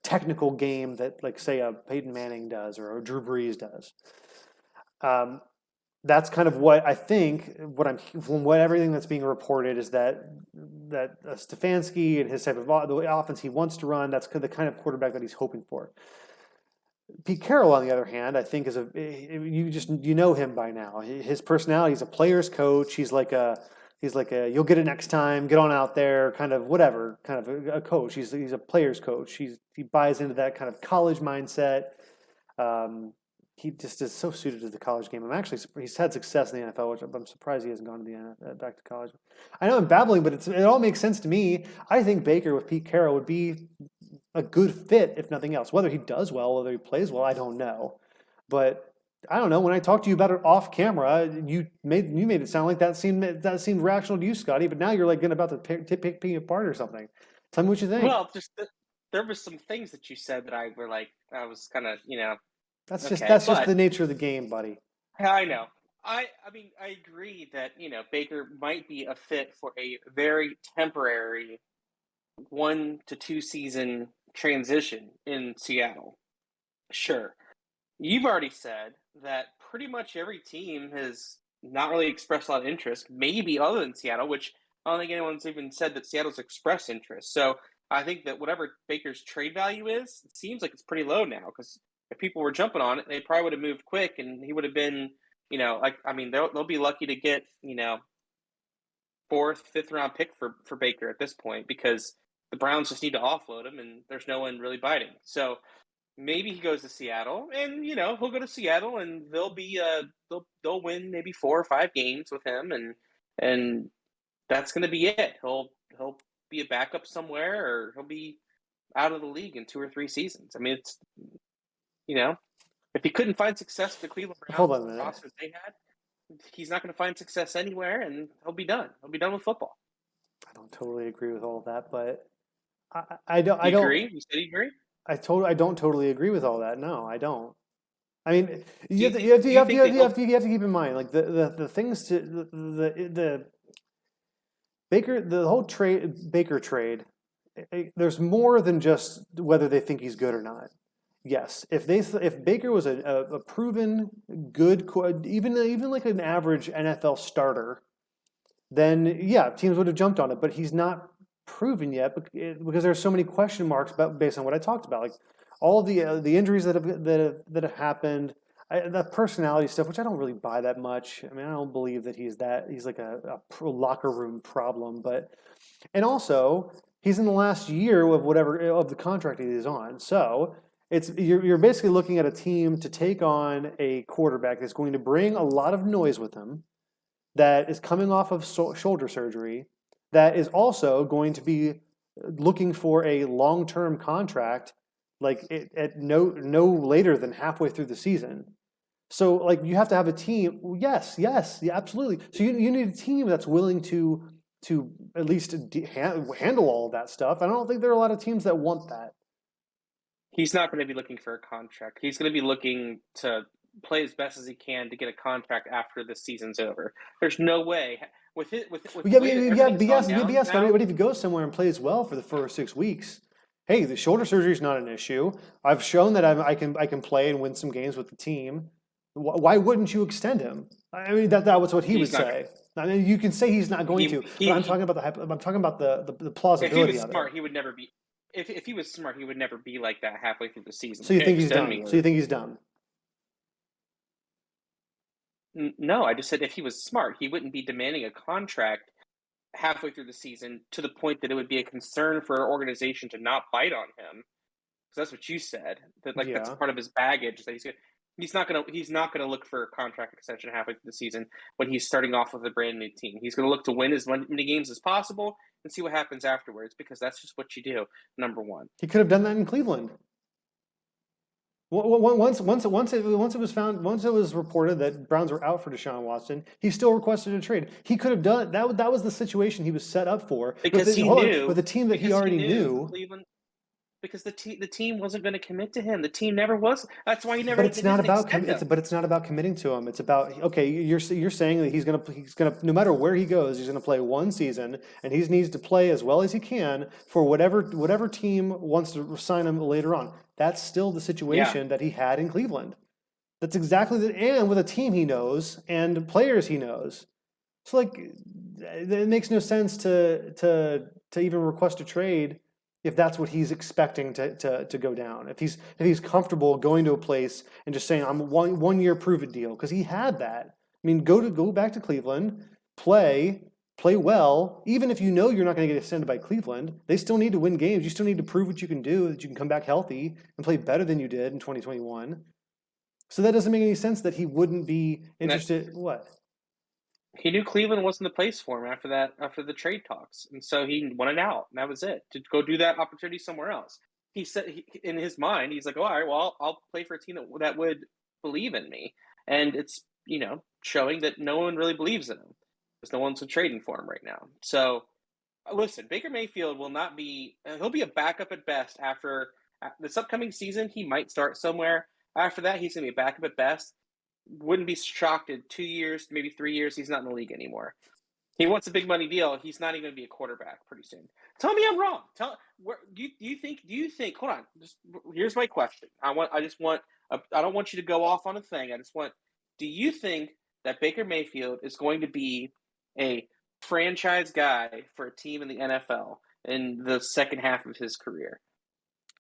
technical game that like say a Peyton Manning does or a Drew Brees does. That's kind of what I think. What I'm from what everything that's being reported is that Stefanski and his type of the offense he wants to run. That's the kind of quarterback that he's hoping for. Pete Carroll, on the other hand, I think is you know him by now. His personality, he's a player's coach. He's like a you'll get it next time. Get on out there, kind of whatever, kind of a coach. He's a player's coach. He buys into that kind of college mindset. He just is so suited to the college game. He's had success in the NFL, which I'm surprised he hasn't gone to the back to college. I know I'm babbling, but it all makes sense to me. I think Baker with Pete Carroll would be a good fit, if nothing else. Whether he does well, whether he plays well, I don't know. But I don't know. When I talked to you about it off camera, you made it sound like that seemed rational to you, Scotty. But now you're like about to pick me apart or something. Tell me what you think. Well, there was some things that you said that I was kind of okay, That's just but the nature of the game, buddy. I know. I mean I agree that Baker might be a fit for a very temporary 1 to 2 season transition in Seattle. Sure. You've already said that pretty much every team has not really expressed a lot of interest, maybe other than Seattle, which I don't think anyone's even said that Seattle's expressed interest. So I think that whatever Baker's trade value is, it seems like it's pretty low now because if people were jumping on it, they probably would have moved quick and he would have been, they'll be lucky to get, fourth, fifth round pick for Baker at this point because the Browns just need to offload him and there's no one really biting. So maybe he goes to Seattle and he'll go to Seattle and they'll win maybe 4 or 5 games with him and that's going to be it. He'll be a backup somewhere or he'll be out of the league in 2 or 3 seasons. I mean, it's if he couldn't find success with the Cleveland Hold Browns on a minute. roster they had, he's not going to find success anywhere and he'll be done. He'll be done with football. I don't totally agree with all of that, but I don't. You agree? You said you agree? I don't totally agree with all that. No, I don't. I mean, you Do have you think to keep in mind like the things to the Baker the whole Baker trade. There's more than just whether they think he's good or not. Yes, if Baker was a proven good, even like an average NFL starter, then yeah, teams would have jumped on it. But he's not proven yet because there's so many question marks based on what I talked about, like all the injuries that have happened, the personality stuff, which I don't really buy that much. I mean, I don't believe that he's like a locker room problem, and also he's in the last year of whatever of the contract he is on, so. You're basically looking at a team to take on a quarterback that's going to bring a lot of noise with him, that is coming off of shoulder surgery, that is also going to be looking for a long-term contract, like at no later than halfway through the season. So like you have to have a team. Yes, yeah, absolutely. So you need a team that's willing to at least handle all of that stuff. I don't think there are a lot of teams that want that. He's not going to be looking for a contract. He's going to be looking to play as best as he can to get a contract after the season's over. There's no way with Yeah, the way that everything's gone down yes, now. but if he goes somewhere and plays well for the first 6 weeks, hey, the shoulder surgery is not an issue. I've shown that I can play and win some games with the team. Why wouldn't you extend him? I mean, that was what he would say. I mean, you can say he's not going to, but I'm talking about the plausibility if he was of smart, it. he would never be. If he was smart, he would never be like that halfway through the season. So you think he's done? So you think he's done? No, I just said if he was smart, he wouldn't be demanding a contract halfway through the season to the point that it would be a concern for an organization to not bite on him. Because that's what you said. That that's Yeah. part of his baggage. That he's good. He's not gonna look for a contract extension halfway through the season when he's starting off with a brand new team. He's gonna look to win as many games as possible and see what happens afterwards, because that's just what you do. Number one. He could have done that in Cleveland. Once it was reported that Browns were out for Deshaun Watson, he still requested a trade. He could have done that. That was the situation he was set up for Because he knew with a team that he already knew. Cleveland, because the team wasn't going to commit to him. The team never was. That's why he never. But it's not about but it's not about committing to him. It's about, okay, you're saying that he's gonna no matter where he goes, he's gonna play one season, and he needs to play as well as he can for whatever team wants to sign him later on. That's still the situation that he had in Cleveland. That's exactly and with a team he knows and players he knows. So like, it makes no sense to even request a trade if that's what he's expecting to go down. If he's comfortable going to a place and just saying, I'm 1 year prove it deal, because he had that. I mean, go back to Cleveland, play well. Even if you know you're not going to get extended by Cleveland, they still need to win games. You still need to prove what you can do, that you can come back healthy and play better than you did in 2021. So that doesn't make any sense that he wouldn't be interested. What? He knew Cleveland wasn't the place for him after the trade talks, and so he wanted out. And that was it, to go do that opportunity somewhere else. He said in his mind, he's like, "Oh, all right, well, I'll play for a team that would believe in me," and it's showing that no one really believes in him because no one's trading for him right now. So listen, Baker Mayfield will not be. He'll be a backup at best after this upcoming season. He might start somewhere. After that, he's going to be a backup at best. Wouldn't be shocked in 2 years, maybe 3 years, he's not in the league anymore. He wants a big money deal. He's not even going to be a quarterback pretty soon. Tell me I'm wrong. Do you think? Hold on. Here's my question. I don't want you to go off on a thing. Do you think that Baker Mayfield is going to be a franchise guy for a team in the NFL in the second half of his career?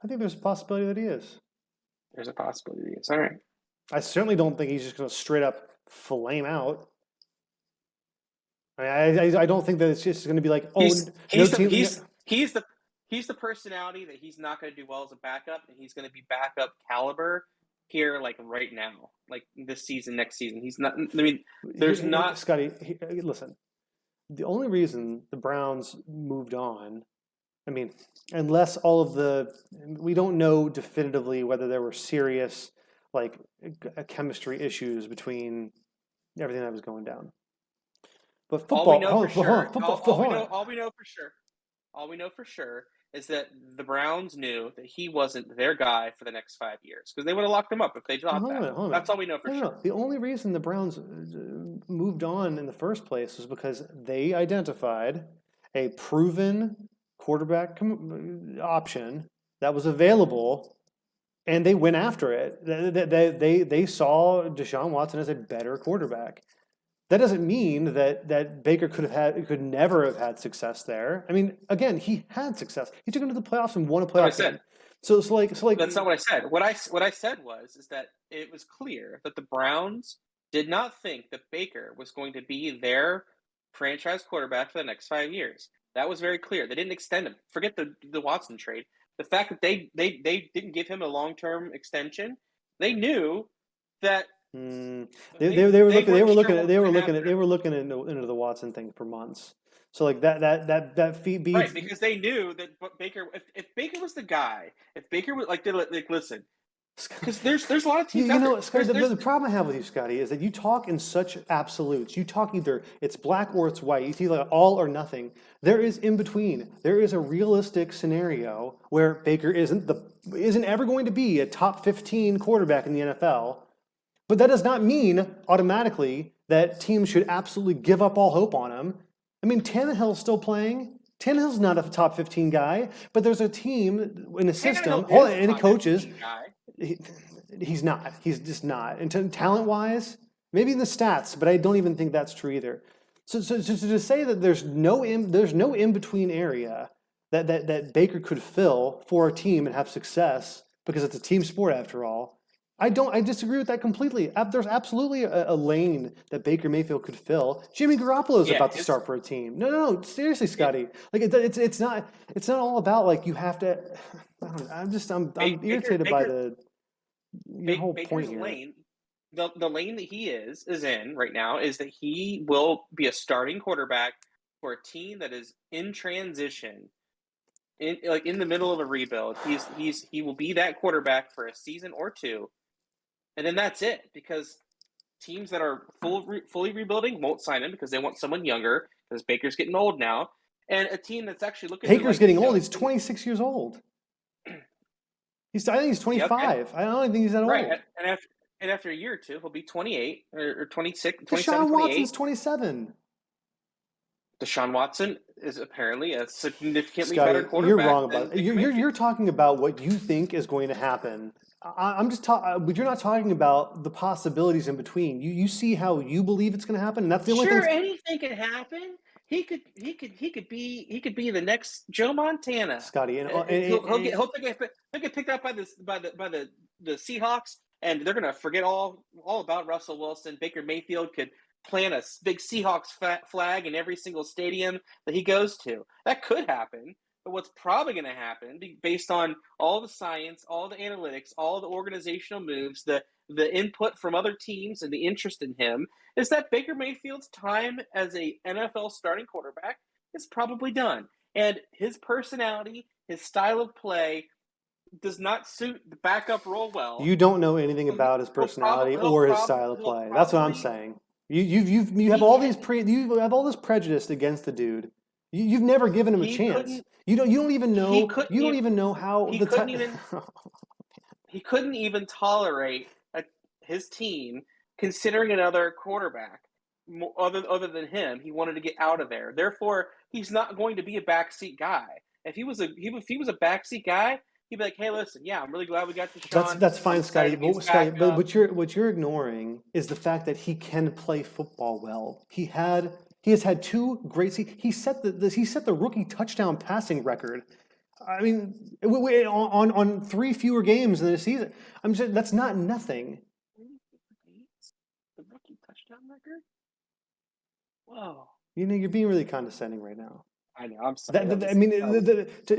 I think there's a possibility that he is. There's a possibility he is. All right. I certainly don't think he's just going to straight up flame out. I don't think that it's just going to be like, he's the personality that he's not going to do well as a backup, and he's going to be backup caliber here, like right now, like this season, next season. He's not. I mean, there's not. Scotty, listen. The only reason the Browns moved on, I mean, unless we don't know definitively whether there were serious chemistry issues between everything that was going down. But football, all we know for sure is that the Browns knew that he wasn't their guy for the next 5 years, because they would have locked him up if they thought that. That's all we know for sure. No. The only reason the Browns moved on in the first place was because they identified a proven quarterback option that was available, and they went after it. They saw Deshaun Watson as a better quarterback. That doesn't mean that Baker could never have had success there. I mean, again, he had success. He took him to the playoffs and won a playoff game. So it's like that's not what I said. What I said is that it was clear that the Browns did not think that Baker was going to be their franchise quarterback for the next 5 years. That was very clear. They didn't extend him. Forget the Watson trade. The fact that they didn't give him a long-term extension, they knew that they were looking into the Watson thing for months. So like that feed beats, right, because they knew that Baker, if Baker was the guy, if Baker was like listen, because there's a lot of teams. The problem I have with you, Scotty, is that you talk in such absolutes. You talk either it's black or it's white. You see like all or nothing. There is in between. There is a realistic scenario where Baker isn't ever going to be a top 15 quarterback in the NFL. But that does not mean automatically that teams should absolutely give up all hope on him. I mean, Tannehill's still playing. Tannehill's not a top 15 guy, but there's a team in a system and coaches. He's not. He's just not. And talent-wise, maybe in the stats, but I don't even think that's true either. So to say that there's no in-between area that Baker could fill for a team and have success, because it's a team sport after all, I disagree with that completely. There's absolutely a lane that Baker Mayfield could fill. Jimmy Garoppolo is about to start for a team. No, seriously, Scotty. Like it's not all about like you have to. I'm irritated by the whole point here. the lane that he is in right now is that he will be a starting quarterback for a team that is in transition, in the middle of a rebuild. He will be that quarterback for a season or two, and then that's it, because teams that are fully rebuilding won't sign him because they want someone younger, because Baker's getting old now, and a team that's actually looking to Baker's getting old. He's 26 years old. I think he's 25. I don't think he's that right, old. and after a year or two, he'll be 28 or 26, 27, Deshaun 28. Watson's 27. Deshaun Watson is apparently a significantly Scotty, better quarterback. you're wrong about it. You're talking about what you think is going to happen. I'm just talking, but you're not talking about the possibilities in between. You see how you believe it's going to happen, and that's the only thing. Sure, anything can happen. He could be the next Joe Montana. Scotty, He'll get picked up by the Seahawks, and they're gonna forget all about Russell Wilson. Baker Mayfield could plant a big Seahawks flag in every single stadium that he goes to. That could happen. But what's probably going to happen, based on all the science, all the analytics, all the organizational moves, the input from other teams, and the interest in him, is that Baker Mayfield's time as a NFL starting quarterback is probably done. And his personality, his style of play, does not suit the backup role well. You don't know anything about his personality or his style of play. That's what I'm saying. You have all this prejudice against the dude. You've never given him a chance. You don't even know how he couldn't even tolerate his team considering another quarterback other than him. He wanted to get out of there. Therefore, he's not going to be a backseat guy. If he was a backseat guy, he'd be like, "Hey, listen, yeah, I'm really glad we got Deshaun." That's fine, Scotty. But what you're ignoring is the fact that he can play football well. He has had two great. He set the rookie touchdown passing record. I mean, on 3 fewer games in the season. I'm just, that's not nothing. The rookie touchdown record. Whoa. You're being really condescending right now. I know. I'm sorry.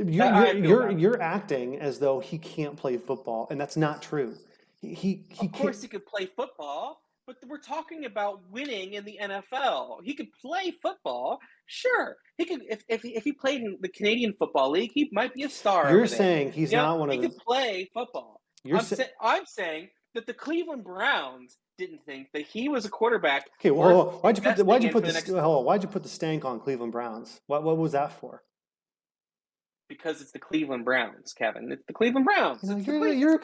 You're acting as though he can't play football, and that's not true. Of course, he could play football, but we're talking about winning in the NFL. He could play football, sure. He could if he played in the Canadian Football League, he might be a star. You're saying he's not one of them. He could play football. I'm saying that the Cleveland Browns didn't think that he was a quarterback. Okay, well, why'd you put the stank on Cleveland Browns? What was that for? Because it's the Cleveland Browns, Kevin. It's the Cleveland Browns. You're a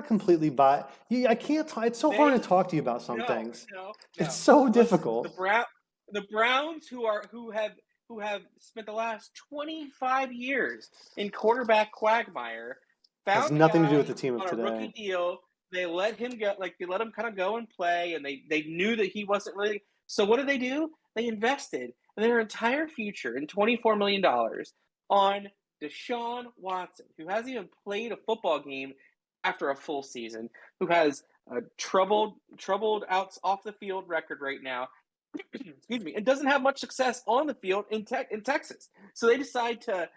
completely biased. I can't talk. It's so hard to talk to you about some things. No. It's so difficult. The Browns who have spent the last 25 years in quarterback quagmire has nothing to do with the team of today. A rookie deal. They let him go, they let him kind of go and play, and they knew that he wasn't really. So what did they do? They invested their entire future in $24 million on Deshaun Watson, who hasn't even played a football game after a full season, who has a troubled outs off the field record right now. Excuse me, and doesn't have much success on the field in Texas. So they decide to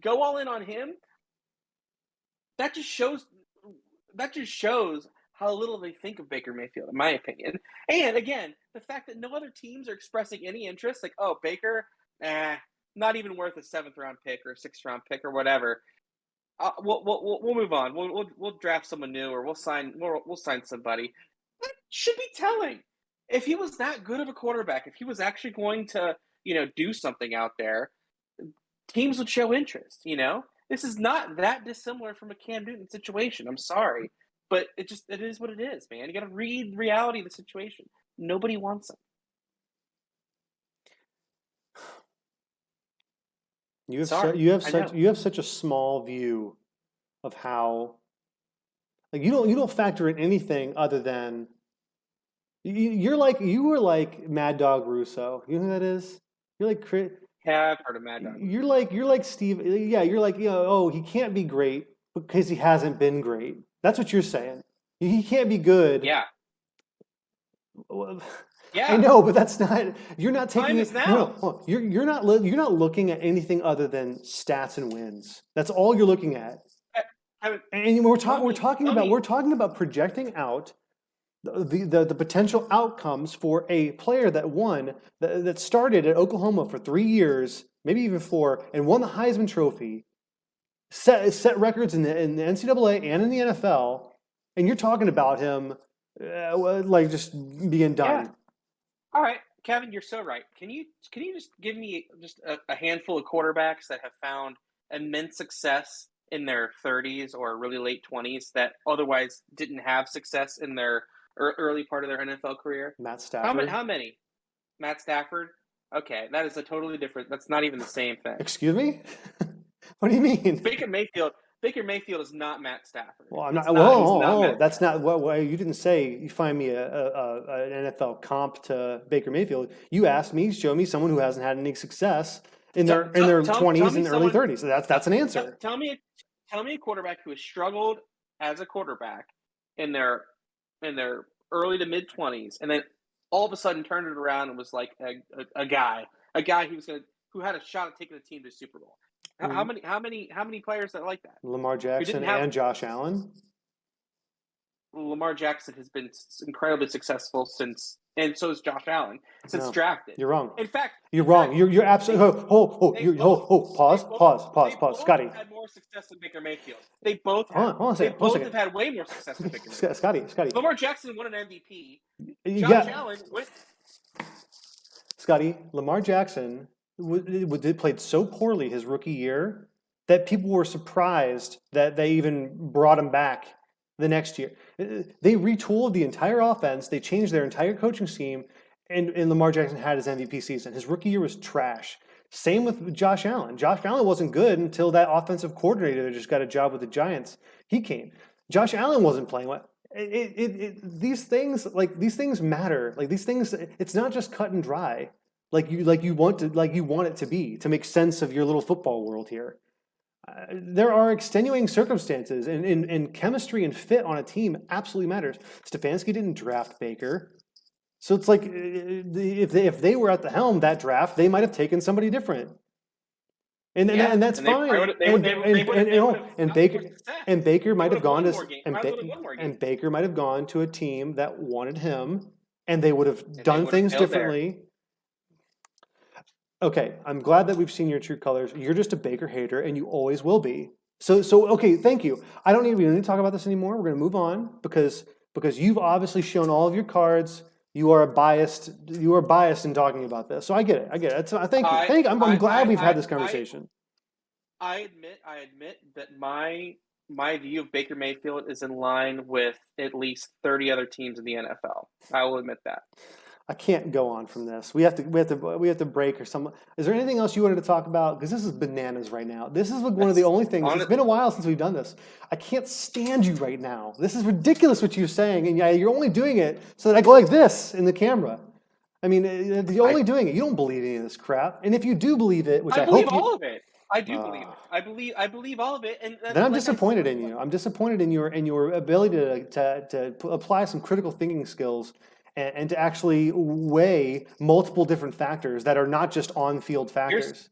go all in on him. That just shows how little they think of Baker Mayfield, in my opinion. And again, the fact that no other teams are expressing any interest, like, oh, Baker, not even worth a 7th-round pick or a 6th-round pick or whatever. We'll move on. We'll draft someone new, or we'll sign somebody. That should be telling. If he was that good of a quarterback, if he was actually going to, do something out there, teams would show interest. This is not that dissimilar from a Cam Newton situation. I'm sorry, but it is what it is, man. You got to read the reality of the situation. Nobody wants him. You have such a small view of how, like, you don't factor in anything other than you were like Mad Dog Russo. You know who that is? You're like Yeah, I've heard of Mad Dog. You're like Steve. Yeah, you're like, oh, he can't be great because he hasn't been great. That's what you're saying. He can't be good. Yeah. Yeah. I know, but that's not. You're not taking it. No. You're not looking at anything other than stats and wins. That's all you're looking at. And we're talking about projecting out the potential outcomes for a player that started at Oklahoma for 3 years, maybe even 4, and won the Heisman Trophy, set records in the NCAA and in the NFL, and you're talking about him like just being done. Yeah. All right, Kevin, you're so right. Can you just give me just a handful of quarterbacks that have found immense success in their 30s or really late 20s that otherwise didn't have success in their early part of their NFL career? Matt Stafford. How many? Matt Stafford? Okay, that is a totally different. That's not even the same thing. Excuse me? What do you mean? Baker Mayfield is not Matt Stafford. Well, I'm not. He's Whoa, that's not what you didn't say. You find me an NFL comp to Baker Mayfield. You asked me, show me someone who hasn't had any success in their 20s and early 30s. So that's an answer. Tell me a quarterback who has struggled as a quarterback in their early to mid 20s, and then all of a sudden turned it around and was like a guy who had a shot at taking a team to the Super Bowl. How many players that like that? Lamar Jackson and Josh Allen. Lamar Jackson has been incredibly successful since, and so is Josh Allen since drafted. You're wrong. In fact, you're wrong. You're absolutely. Pause. Scotty had more success than Baker Mayfield. They both have. They both have had way more success than Baker Mayfield. Scotty. Lamar Jackson won an MVP. Josh Allen went. Scotty, Lamar Jackson played so poorly his rookie year that people were surprised that they even brought him back the next year. They retooled the entire offense. They changed their entire coaching scheme, and Lamar Jackson had his MVP season. His rookie year was trash. Same with Josh Allen. Josh Allen wasn't good until that offensive coordinator that just got a job with the Giants. He came. Josh Allen wasn't playing well. These things matter. Like these things, it's not just cut and dry. Like you want it to be to make sense of your little football world here. There are extenuating circumstances, and chemistry and fit on a team absolutely matters. Stefanski didn't draft Baker, so it's like if they were at the helm that draft, they might have taken somebody different, and that's fine. And Baker might have gone to a team that wanted him, and they would have done things differently. Okay, I'm glad that we've seen your true colors. You're just a Baker hater, and you always will be. So okay, thank you. We don't need to talk about this anymore. We're going to move on because you've obviously shown all of your cards. You are biased in talking about this. So I get it. Thank you. I'm glad we've had this conversation. I admit that my view of Baker Mayfield is in line with at least 30 other teams in the NFL. I will admit that. I can't go on from this. We have to break or something. Is there anything else you wanted to talk about? Because this is bananas right now. This is one of the only things. It's been a while since we've done this. I can't stand you right now. This is ridiculous what you're saying, and you're only doing it so that I go like this in the camera. I mean, you're only doing it. You don't believe any of this crap. And if you do believe it, which I believe hope all of it. I do believe it. I believe all of it. And then I'm disappointed in you. I'm disappointed in your ability to apply some critical thinking skills. And to actually weigh multiple different factors that are not just on-field factors.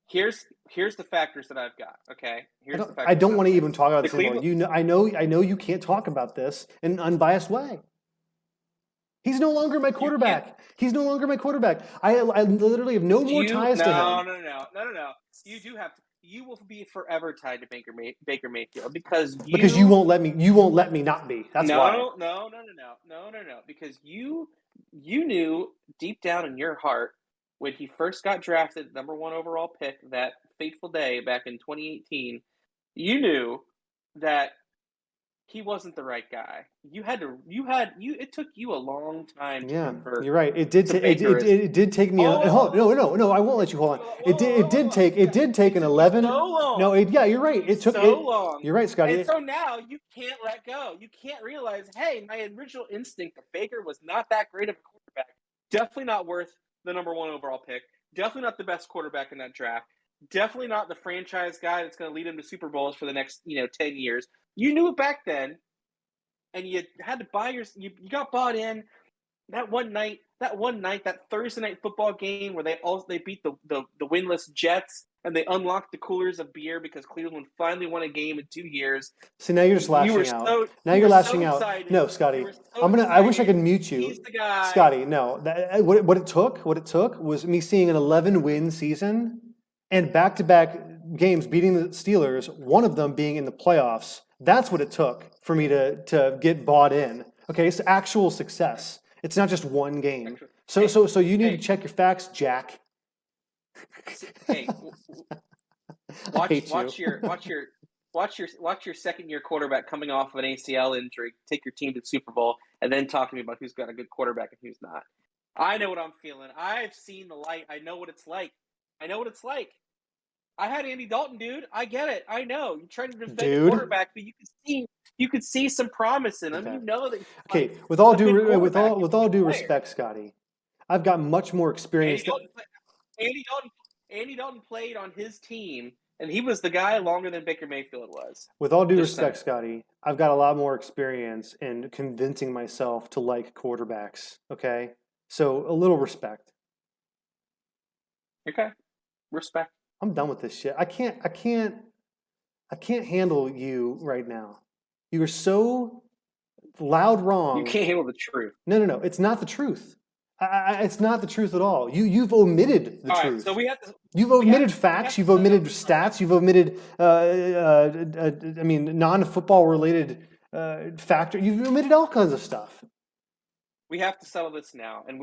Here's the factors that I've got. Okay. I don't want to even talk about this anymore. I know you can't talk about this in an unbiased way. He's no longer my quarterback. I literally have no more ties to him. No. You do have to. You will be forever tied to Baker Mayfield because you won't let me not be. That's why. No. Because you knew deep down in your heart when he first got drafted, number 1 overall pick, that fateful day back in 2018, you knew that he wasn't the right guy. It took you a long time to convert. You're right. It did take me. No, I won't let you hold on. It did take an 11. So long. No, you're right. It took so long. You're right, Scotty. And so now you can't let go. You can't realize, hey, my original instinct that Baker was not that great of a quarterback. Definitely not worth the number 1 overall pick. Definitely not the best quarterback in that draft. Definitely not the franchise guy that's going to lead him to Super Bowls for the next 10 years. You knew it back then, and you had to buy you got bought in, that one night, that Thursday night football game where they beat the winless Jets and they unlocked the coolers of beer because Cleveland finally won a game in 2 years. See, now you're just You were lashing out. Now you you're were so lashing out. excited. No, You Scotty. were so I wish I excited. could mute He's you. the guy. Scotty, no. What it took was me seeing an 11-win season and back-to-back games beating the Steelers, one of them being in the playoffs. That's what it took for me to get bought in. Okay, it's actual success. It's not just one game. So you need to check your facts, Jack. Hey, I hate watch your second year quarterback coming off of an ACL injury, take your team to the Super Bowl, and then talk to me about who's got a good quarterback and who's not. I know what I'm feeling. I've seen the light. I know what it's like. I had Andy Dalton, dude. I get it. I know. You're trying to defend the quarterback, but you could see some promise in him. Okay. You know that. Okay, with all due respect, Scotty, I've got much more experience. Andy Dalton played on his team, and he was the guy longer than Baker Mayfield was. With all due respect, Scotty, I've got a lot more experience in convincing myself to like quarterbacks. Okay, so a little respect. Okay, respect. I'm done with this shit. I can't handle you right now. You are so loud wrong. You can't handle the truth. No. It's not the truth. It's not the truth at all. You've omitted the truth. Right, so we have to. You've omitted facts. You've omitted stats. You've omitted, non-football related factor. You've omitted all kinds of stuff. We have to settle this now, and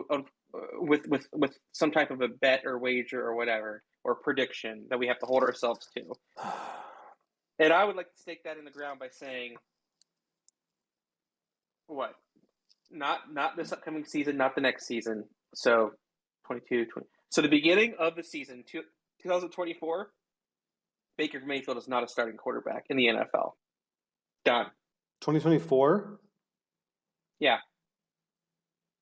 with some type of a bet or wager or whatever or prediction that we have to hold ourselves to. And I would like to stake that in the ground by saying, what? Not this upcoming season, not the next season. So 22, 20. So the beginning of the season, 2024, Baker Mayfield is not a starting quarterback in the NFL. Done. 2024? Yeah.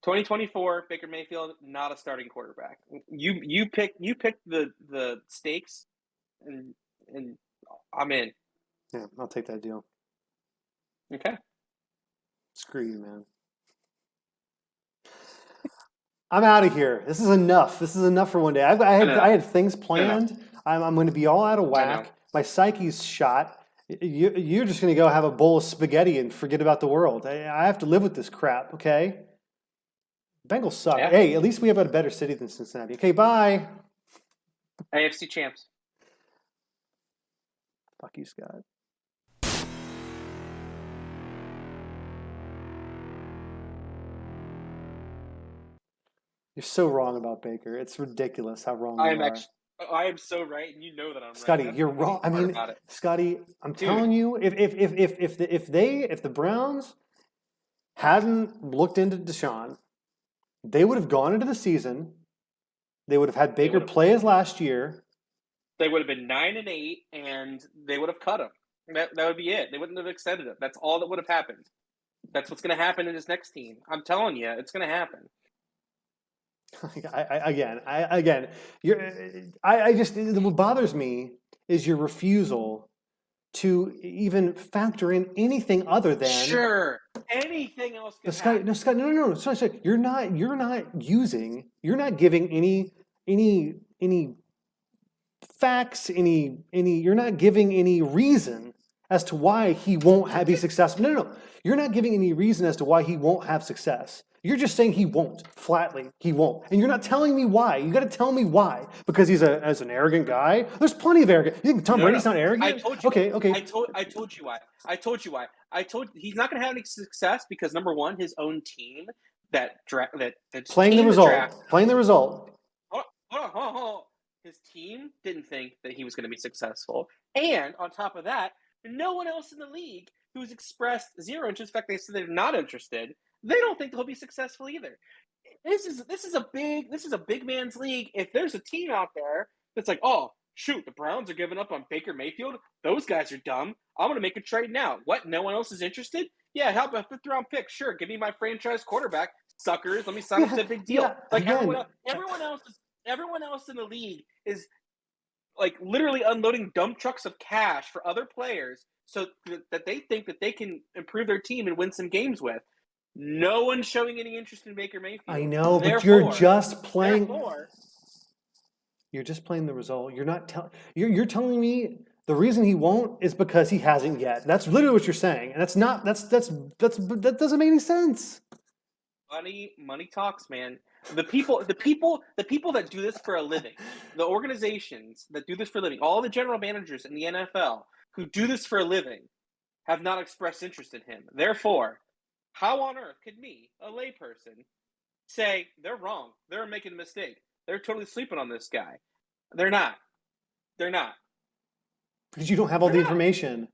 2024, Baker Mayfield, not a starting quarterback. You picked the stakes, and I'm in. Yeah, I'll take that deal. Okay. Screw you, man. I'm out of here. This is enough. This is enough for one day. I had things planned. I'm going to be all out of whack. My psyche's shot. You're just going to go have a bowl of spaghetti and forget about the world. I have to live with this crap, okay? Bengals suck. Yeah. Hey, at least we have a better city than Cincinnati. Okay, bye. AFC champs. Fuck you, Scott. You're so wrong about Baker. It's ridiculous how wrong you are. I am so right, and you know that I'm Scotty, right. Scotty, you're wrong. I mean, Scotty, I'm telling you, if the Browns hadn't looked into Deshaun, they would have gone into the season. They would have had Baker play as last year. They would have been 9-8, and they would have cut him. That would be it. They wouldn't have extended him. That's all that would have happened. That's what's going to happen in his next team. I'm telling you, it's going to happen. What bothers me is your refusal to even factor in anything other than anything else. Scott, no. Sorry. You're not giving any facts, you're not giving any reason as to why he won't be successful. No. You're not giving any reason as to why he won't have success. You're just saying he won't, flatly. He won't. And you're not telling me why. You got to tell me why. Because he's an arrogant guy? There's plenty of arrogant. You think Tom Brady's not arrogant? I told you. Okay. I told you why. He's not going to have any success because, number one, his own team that's playing the result. Hold on. His team didn't think that he was going to be successful. And on top of that, no one else in the league who's expressed zero interest. In fact, they said they're not interested. They don't think he'll be successful either. This is a big man's league. If there's a team out there that's like, oh shoot, the Browns are giving up on Baker Mayfield. Those guys are dumb. I'm going to make a trade now. What? No one else is interested? Yeah, how about a 5th round pick? Sure, give me my franchise quarterback, suckers. Let me sign up to a big deal. Yeah, like everyone else in the league is like literally unloading dump trucks of cash for other players so that they think that they can improve their team and win some games with. No one's showing any interest in Baker Mayfield. I know, but you're just playing. Therefore, you're just playing the result. You're not telling. You're telling me the reason he won't is because he hasn't yet. That's literally what you're saying, and that doesn't make any sense. money talks, man. The people that do this for a living, the organizations that do this for a living, all the general managers in the NFL who do this for a living have not expressed interest in him. Therefore, how on earth could me, a layperson, say they're wrong? They're making a mistake. They're totally sleeping on this guy. They're not. They're not. Because you don't have all They're the not. information.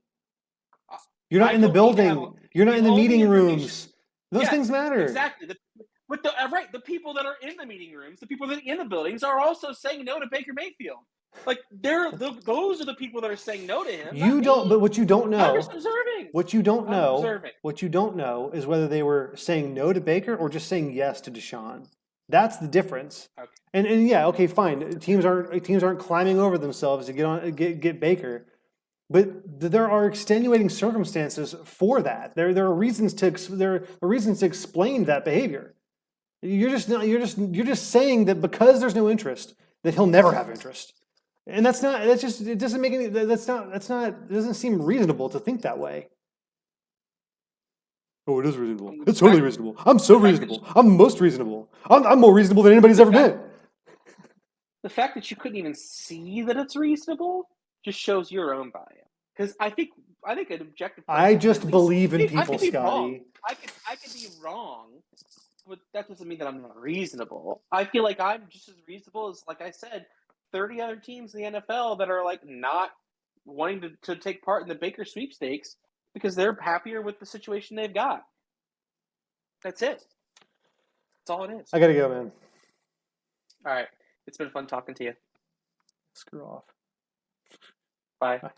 You're not I in the don't need to building. have You're not the in the only meeting information- rooms. Those Yes, things matter. Exactly. But the people that are in the meeting rooms, the people that are in the buildings, are also saying no to Baker Mayfield. Like those are the people that are saying no to him. You don't. But what you don't I'm know. just observing. What you don't I'm know. observing. What you don't know is whether they were saying no to Baker or just saying yes to Deshaun. That's the difference. Okay. And yeah, okay, fine. Teams aren't climbing over themselves to get Baker, but there are extenuating circumstances for that. There are reasons to explain that behavior. You're just saying that because there's no interest that he'll never have interest, and it doesn't make any. It doesn't seem reasonable to think that way. Oh, it is reasonable. It's totally reasonable. I'm so reasonable. I'm the most reasonable. I'm more reasonable than anybody's ever been. The fact that you couldn't even see that it's reasonable just shows your own bias. Because I think an objective. I just believe in people, Scotty. I could be wrong, but that doesn't mean that I'm not reasonable. I feel like I'm just as reasonable as, like I said, 30 other teams in the NFL that are like not wanting to take part in the Baker sweepstakes because they're happier with the situation they've got. That's it. That's all it is. I gotta go, man. All right. It's been fun talking to you. Screw off. Bye. Bye.